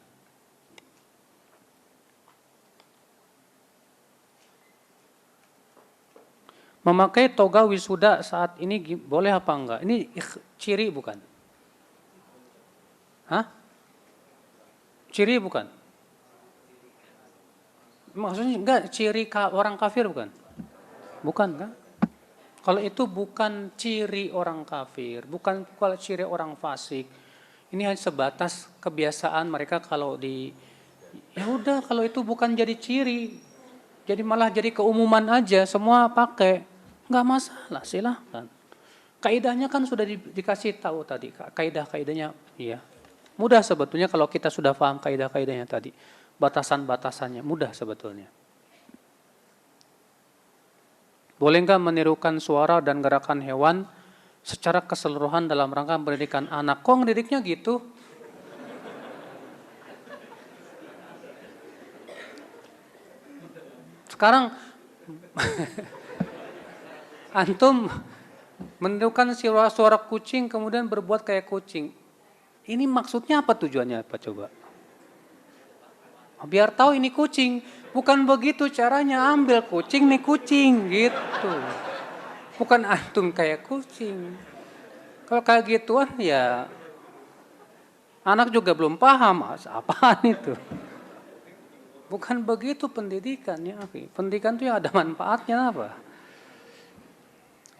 Memakai toga wisuda saat ini boleh apa enggak? Ini ciri bukan? Hah? Ciri bukan? Maksudnya enggak ciri orang kafir bukan? Bukan kan? Kalau itu bukan ciri orang kafir, bukan ciri orang fasik. Ini hanya sebatas kebiasaan mereka kalau ya udah, kalau itu bukan jadi ciri, jadi malah jadi keumuman aja, semua pakai, nggak masalah, silahkan. Kaidahnya kan sudah dikasih tahu tadi, kaidah-kaidahnya, iya. Mudah sebetulnya kalau kita sudah paham kaidah-kaidahnya tadi, batasan-batasannya mudah sebetulnya. Boleh nggak menirukan suara dan gerakan hewan secara keseluruhan dalam rangka pendidikan anak? Kok ngedidiknya gitu? Sekarang antum menirukan suara kucing kemudian berbuat kayak kucing. Ini maksudnya apa, tujuannya apa coba? Biar tahu ini kucing. Bukan begitu caranya, ambil kucing nih kucing gitu. Bukan antum kayak kucing. Kalau kayak gituan ya anak juga belum paham apaan itu. Bukan begitu pendidikannya. Pendidikan itu ya ada manfaatnya apa?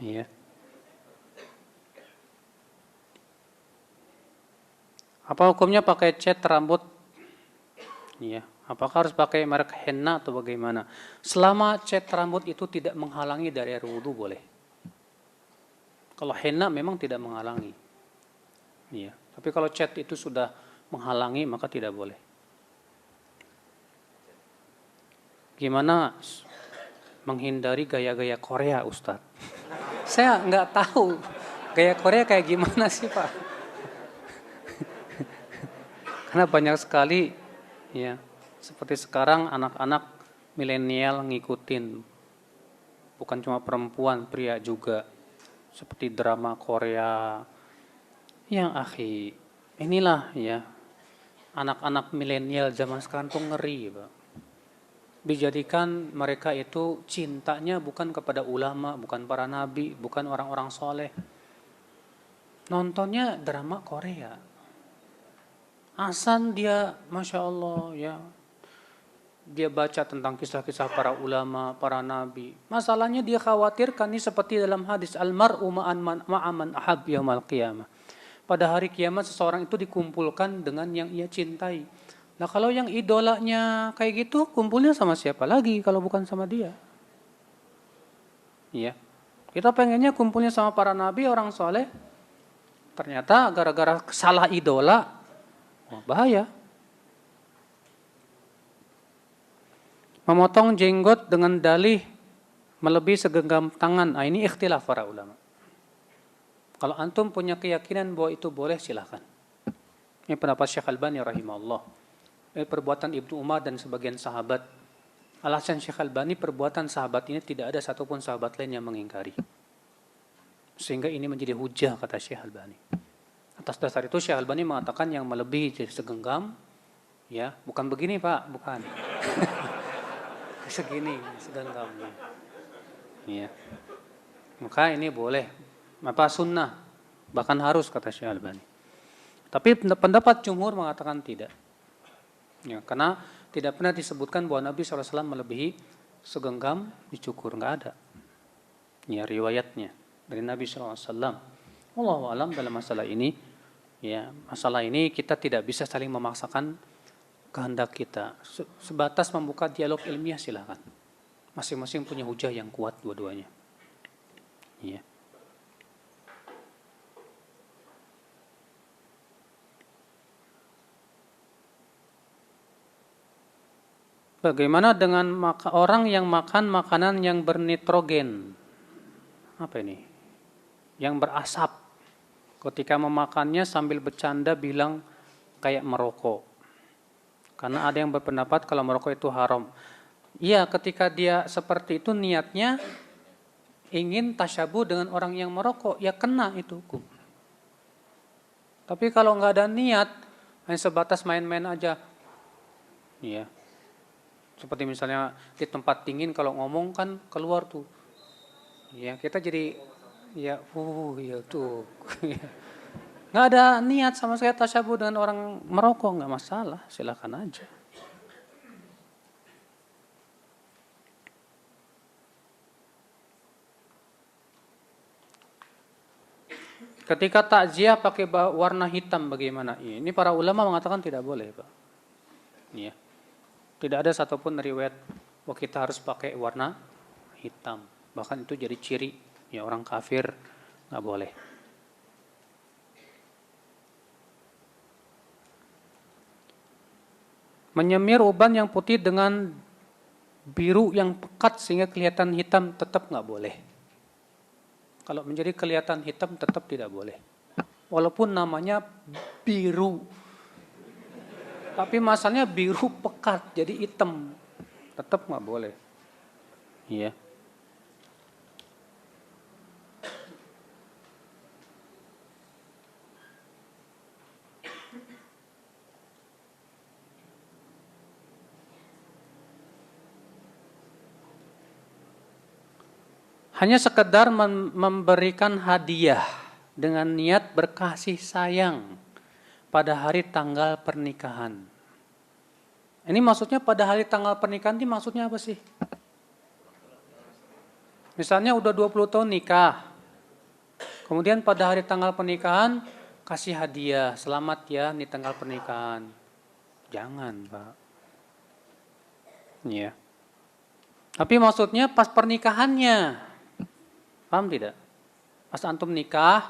Iya. Apa hukumnya pakai cat rambut? Iya. Apakah harus pakai merek henna atau bagaimana? Selama cat rambut itu tidak menghalangi dari air wudu boleh. Kalau henna memang tidak menghalangi. Iya. Tapi kalau cat itu sudah menghalangi maka tidak boleh. Gimana menghindari gaya-gaya Korea, Ustadz? Saya nggak tahu gaya Korea kayak gimana sih, Pak. Karena banyak sekali, ya, seperti sekarang anak-anak milenial ngikutin. Bukan cuma perempuan, pria juga. Seperti drama Korea. Yang inilah ya, anak-anak milenial zaman sekarang tuh ngeri, Pak. Dijadikan mereka itu cintanya bukan kepada ulama, bukan para nabi, bukan orang-orang soleh. Nontonnya drama Korea. Asan dia, Masya Allah ya, dia baca tentang kisah-kisah para ulama, para nabi. Masalahnya dia khawatirkan ini seperti dalam hadis al-mar'u ma'aman ahab yaumal qiyamah. Pada hari kiamat seseorang itu dikumpulkan dengan yang ia cintai. Nah kalau yang idolanya kayak gitu, kumpulnya sama siapa lagi kalau bukan sama dia? Iya. Kita pengennya kumpulnya sama para nabi, orang soleh. Ternyata gara-gara salah idola, bahaya. Memotong jenggot dengan dalih melebihi segenggam tangan. Nah, ini ikhtilaf para ulama. Kalau antum punya keyakinan bahwa itu boleh, silahkan. Ini pendapat Syekh Albani rahimahullah. Ini perbuatan Ibnu Umar dan sebagian sahabat. Alasan Syekh Albani, perbuatan sahabat ini tidak ada satupun sahabat lain yang mengingkari. Sehingga ini menjadi hujah, kata Syekh Albani. Atas dasar itu Syekh Albani mengatakan yang melebihi jadi segenggam, ya bukan begini Pak, bukan. Segini segenggamnya. Ya. Maka ini boleh. Apa sunnah? Bahkan harus, kata Syekh Albani. Tapi pendapat jumhur mengatakan tidak. Ya, karena tidak pernah disebutkan bahwa Nabi SAW melebihi segenggam dicukur, nggak ada. Ya, riwayatnya dari Nabi SAW. Wallahu a'lam dalam masalah ini. Ya, masalah ini kita tidak bisa saling memaksakan kehendak kita. Sebatas membuka dialog ilmiah silakan. Masing-masing punya hujah yang kuat dua-duanya. Ya. Bagaimana dengan orang yang makan makanan yang bernitrogen? Apa ini? Yang berasap. Ketika memakannya sambil bercanda bilang kayak merokok. Karena ada yang berpendapat kalau merokok itu haram. Iya, ketika dia seperti itu niatnya ingin tasyabuh dengan orang yang merokok, ya kena itu hukum. Tapi kalau nggak ada niat, hanya sebatas main-main aja. Iya. Seperti misalnya di tempat dingin kalau ngomong kan keluar tuh. Ya, kita jadi ya tuh. Nggak ada niat sama sekali tasyabuh dengan orang merokok, nggak masalah, silakan aja. Ketika takziah pakai warna hitam bagaimana? Ini para ulama mengatakan tidak boleh, Pak. Iya. Tidak ada satupun riwayat bahwa kita harus pakai warna hitam. Bahkan itu jadi ciri ya orang kafir, nggak boleh. Menyemir uban yang putih dengan biru yang pekat sehingga kelihatan hitam tetap nggak boleh. Kalau menjadi kelihatan hitam tetap tidak boleh. Walaupun namanya biru. Tapi masalahnya biru pekat jadi hitam. Tetap nggak boleh. Iya. Hanya sekedar memberikan hadiah dengan niat berkasih sayang pada hari tanggal pernikahan. Ini maksudnya pada hari tanggal pernikahan ini maksudnya apa sih? Misalnya udah 20 tahun nikah. Kemudian pada hari tanggal pernikahan kasih hadiah, selamat ya nih tanggal pernikahan. Jangan, Pak. Iya. Tapi maksudnya pas pernikahannya. Paham tidak? Pas antum nikah,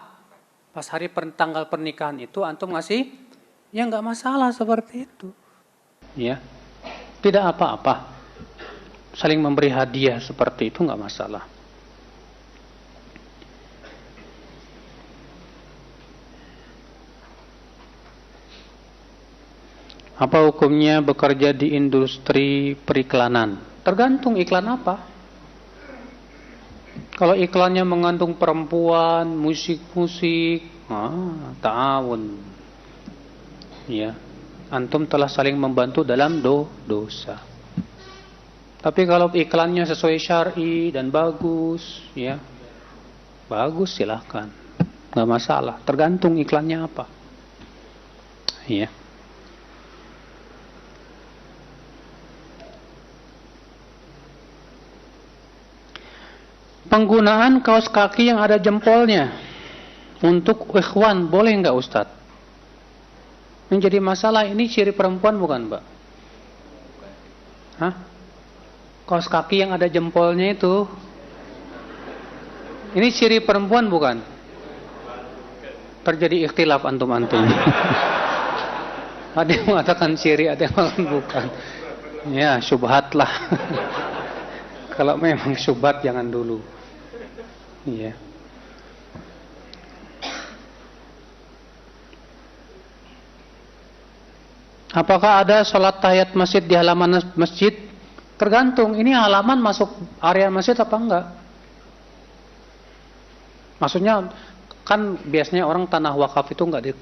pas hari tanggal pernikahan itu antum ngasih, ya nggak masalah seperti itu. Ya, tidak apa-apa. Saling memberi hadiah seperti itu nggak masalah. Apa hukumnya bekerja di industri periklanan? Tergantung iklan apa. Kalau iklannya mengandung perempuan, musik-musik, ta'awun. Ya, antum telah saling membantu dalam dosa. Tapi kalau iklannya sesuai syar'i dan bagus, ya, bagus silahkan, nggak masalah. Tergantung iklannya apa. Ya. Penggunaan kaos kaki yang ada jempolnya untuk ikhwan boleh nggak Ustadz? Yang jadi masalah ini ciri perempuan bukan, Mbak? Hah? Kaos kaki yang ada jempolnya itu, ini ciri perempuan bukan? Terjadi ikhtilaf antum-antum. Ada yang mengatakan ciri, ada yang mengatakan bukan. Ya, syubhat lah. Kalau memang syubhat jangan dulu. Iya. Apakah ada sholat tahiyat masjid di halaman masjid? Tergantung, ini halaman masuk area masjid apa enggak? Maksudnya, kan biasanya orang tanah wakaf itu enggak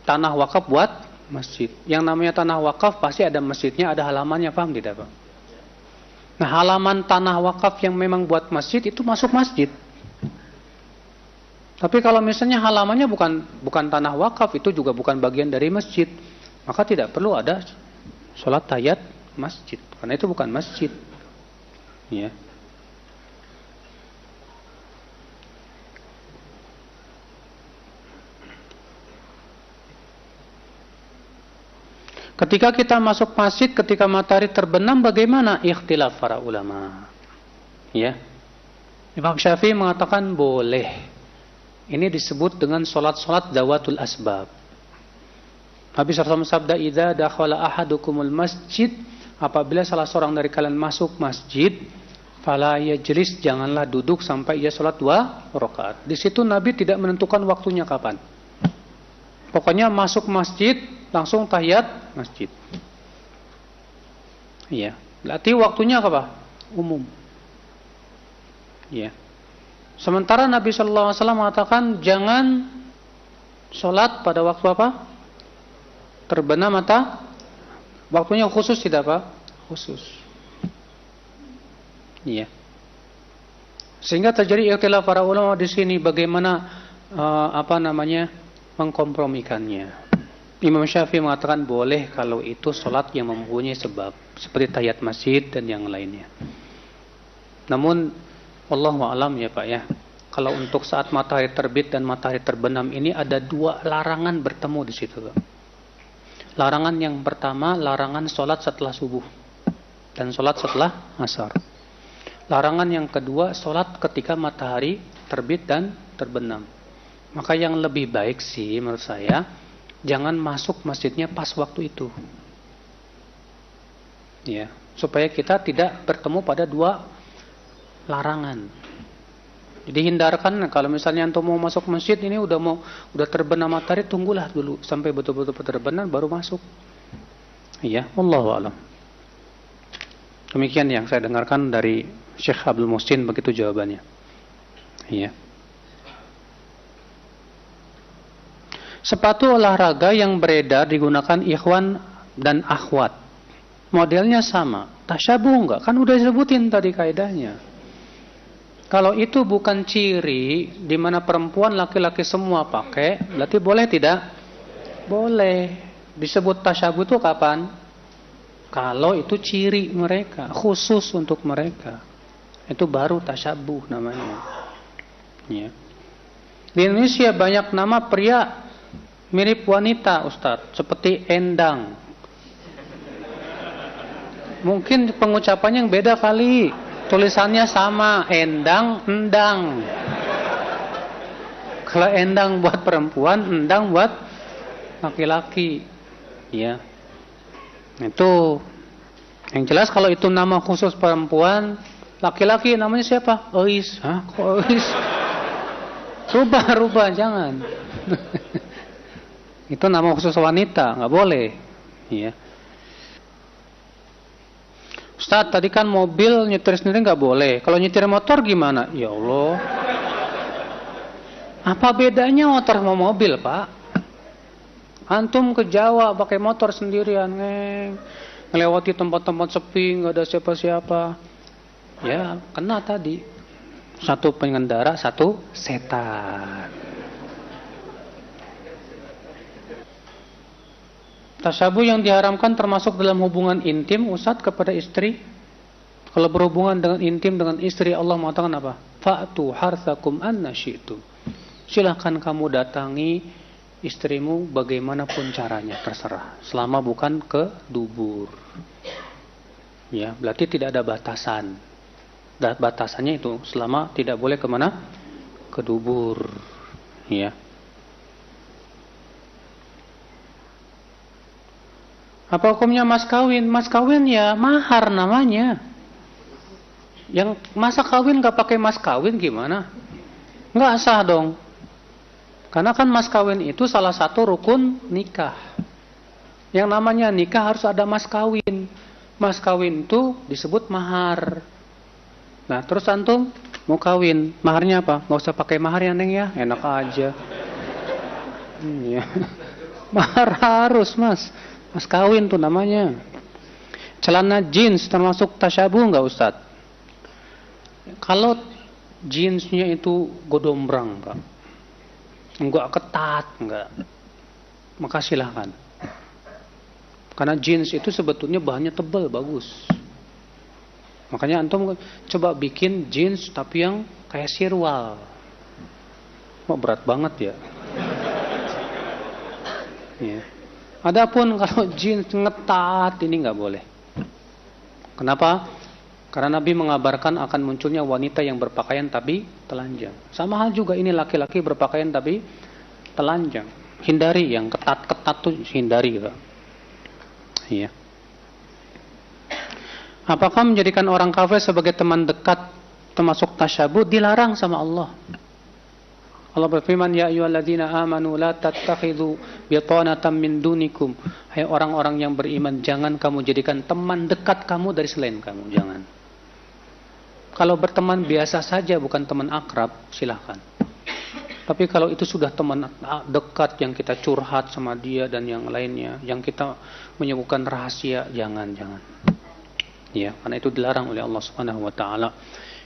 tanah wakaf buat masjid. Yang namanya tanah wakaf pasti ada masjidnya, ada halamannya, paham tidak Pak? Nah, halaman tanah wakaf yang memang buat masjid itu masuk masjid. Tapi kalau misalnya halamannya bukan tanah wakaf, itu juga bukan bagian dari masjid, maka tidak perlu ada sholat tahiyat masjid, karena itu bukan masjid. Ya. Ketika kita masuk masjid, ketika matahari terbenam, bagaimana? Ikhtilaf para ulama. Ya. Imam Syafi'i mengatakan boleh. Ini disebut dengan sholat-sholat zawatul asbab. Nabi SAW sabda, "Idza dakhala ahadukumul masjid," apabila salah seorang dari kalian masuk masjid, fala yajlis, janganlah duduk sampai ia sholat 2 rakaat. Di situ Nabi tidak menentukan waktunya kapan. Pokoknya masuk masjid langsung tahiyat masjid. Iya. Berarti waktunya apa? Umum. Iya. Sementara Nabi sallallahu alaihi wasallam mengatakan jangan sholat pada waktu apa? Terbenam mata. Waktunya khusus tidak Pak? Khusus. Iya. Sehingga terjadi ikhtilaf para ulama di sini bagaimana mengkompromikannya. Imam Syafi'i mengatakan boleh kalau itu sholat yang mempunyai sebab, seperti tahiyat masjid dan yang lainnya. Namun wallahu a'lam ya Pak ya. Kalau untuk saat matahari terbit dan matahari terbenam ini ada 2 larangan bertemu di situ Pak. Larangan yang pertama, larangan sholat setelah subuh dan sholat setelah asar. Larangan yang kedua, sholat ketika matahari terbit dan terbenam. Maka yang lebih baik sih menurut saya, jangan masuk masjidnya pas waktu itu. Ya, supaya kita tidak bertemu pada 2 larangan. Jadi hindarkan, kalau misalnya antum mau masuk masjid ini udah terbenam matahari, tunggulah dulu sampai betul-betul terbenam baru masuk. Iya, wallahu a'lam. Demikian yang saya dengarkan dari Syekh Abdul Muhsin, begitu jawabannya. Iya. Sepatu olahraga yang beredar digunakan ikhwan dan akhwat. Modelnya sama. Tasyabuh enggak? Kan udah disebutin tadi kaidahnya. Kalau itu bukan ciri di mana perempuan laki-laki semua pakai, berarti boleh tidak? Boleh. Disebut tasyabuh itu kapan? Kalau itu ciri mereka, khusus untuk mereka. Itu baru tasyabuh namanya. Ya. Di Indonesia banyak nama pria mirip wanita, Ustadz, seperti Endang. Mungkin pengucapannya yang beda kali. Tulisannya sama, Endang, Endang. Kalau Endang buat perempuan, Endang buat laki-laki. Ya. Itu yang jelas kalau itu nama khusus perempuan, laki-laki namanya siapa? Ois. Hah? Kok Ois? Rubah, jangan. Itu nama khusus wanita, nggak boleh. Ya. Ustaz, tadi kan mobil nyetir sendiri nggak boleh. Kalau nyetir motor gimana? Ya Allah. Apa bedanya motor sama mobil, Pak? Antum ke Jawa pakai motor sendirian, ngelewati tempat-tempat sepi, nggak ada siapa-siapa. Ya, kena tadi. Satu pengendara, satu setan. Tasyabuh yang diharamkan termasuk dalam hubungan intim Ustaz kepada istri. Kalau berhubungan dengan intim dengan istri, Allah mengatakan apa? fa'tu harthakum anna syi'tum. Silahkan kamu datangi istrimu bagaimanapun caranya, terserah, selama bukan ke dubur. Ya, berarti tidak ada batasan. Batasannya itu selama tidak boleh kemana? Ke dubur. Ya. Apa hukumnya mas kawin? Mas kawin ya mahar namanya. Yang masa kawin gak pakai mas kawin gimana? Nggak sah dong. Karena kan mas kawin itu salah satu rukun nikah. Yang namanya nikah harus ada mas kawin. Mas kawin itu disebut mahar. Nah terus antum mau kawin, maharnya apa? Nggak usah pakai mahar ya Neng ya, enak aja. Ya. Mahar harus mas. Mas kawin tuh namanya. Celana jeans termasuk tasyabuh nggak Ustaz? Kalau jeansnya itu godombrang Pak, nggak ketat, nggak, maka silahkan. Karena jeans itu sebetulnya bahannya tebal, bagus. Makanya antum coba bikin jeans tapi yang kayak sirwal. Oh, berat banget ya. Ya. Adapun kalau jeans ngetat ini nggak boleh. Kenapa? Karena Nabi mengabarkan akan munculnya wanita yang berpakaian tapi telanjang. Sama hal juga ini laki-laki berpakaian tapi telanjang. Hindari yang ketat-ketat tuh hindari. Iya. Apakah menjadikan orang kafir sebagai teman dekat termasuk tasyabuh? Dilarang sama Allah. Allah berfirman, ya ayyuhalladzina amanu la tattakhidhu bitanatan min dunikum. Hai orang-orang yang beriman, jangan kamu jadikan teman dekat kamu dari selain kamu, jangan. Kalau berteman biasa saja, bukan teman akrab, silahkan. Tapi kalau itu sudah teman dekat yang kita curhat sama dia dan yang lainnya, yang kita menyebutkan rahasia, jangan. Ya, karena itu dilarang oleh Allah Subhanahu wa taala.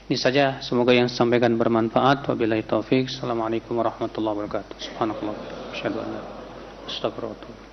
Ini saja, semoga yang sampaikan bermanfaat. Wabillahi taufik. Assalamualaikum warahmatullahi wabarakatuh. Subhanallah. Asyhadu an la ilaha illallah. Astagfirullah.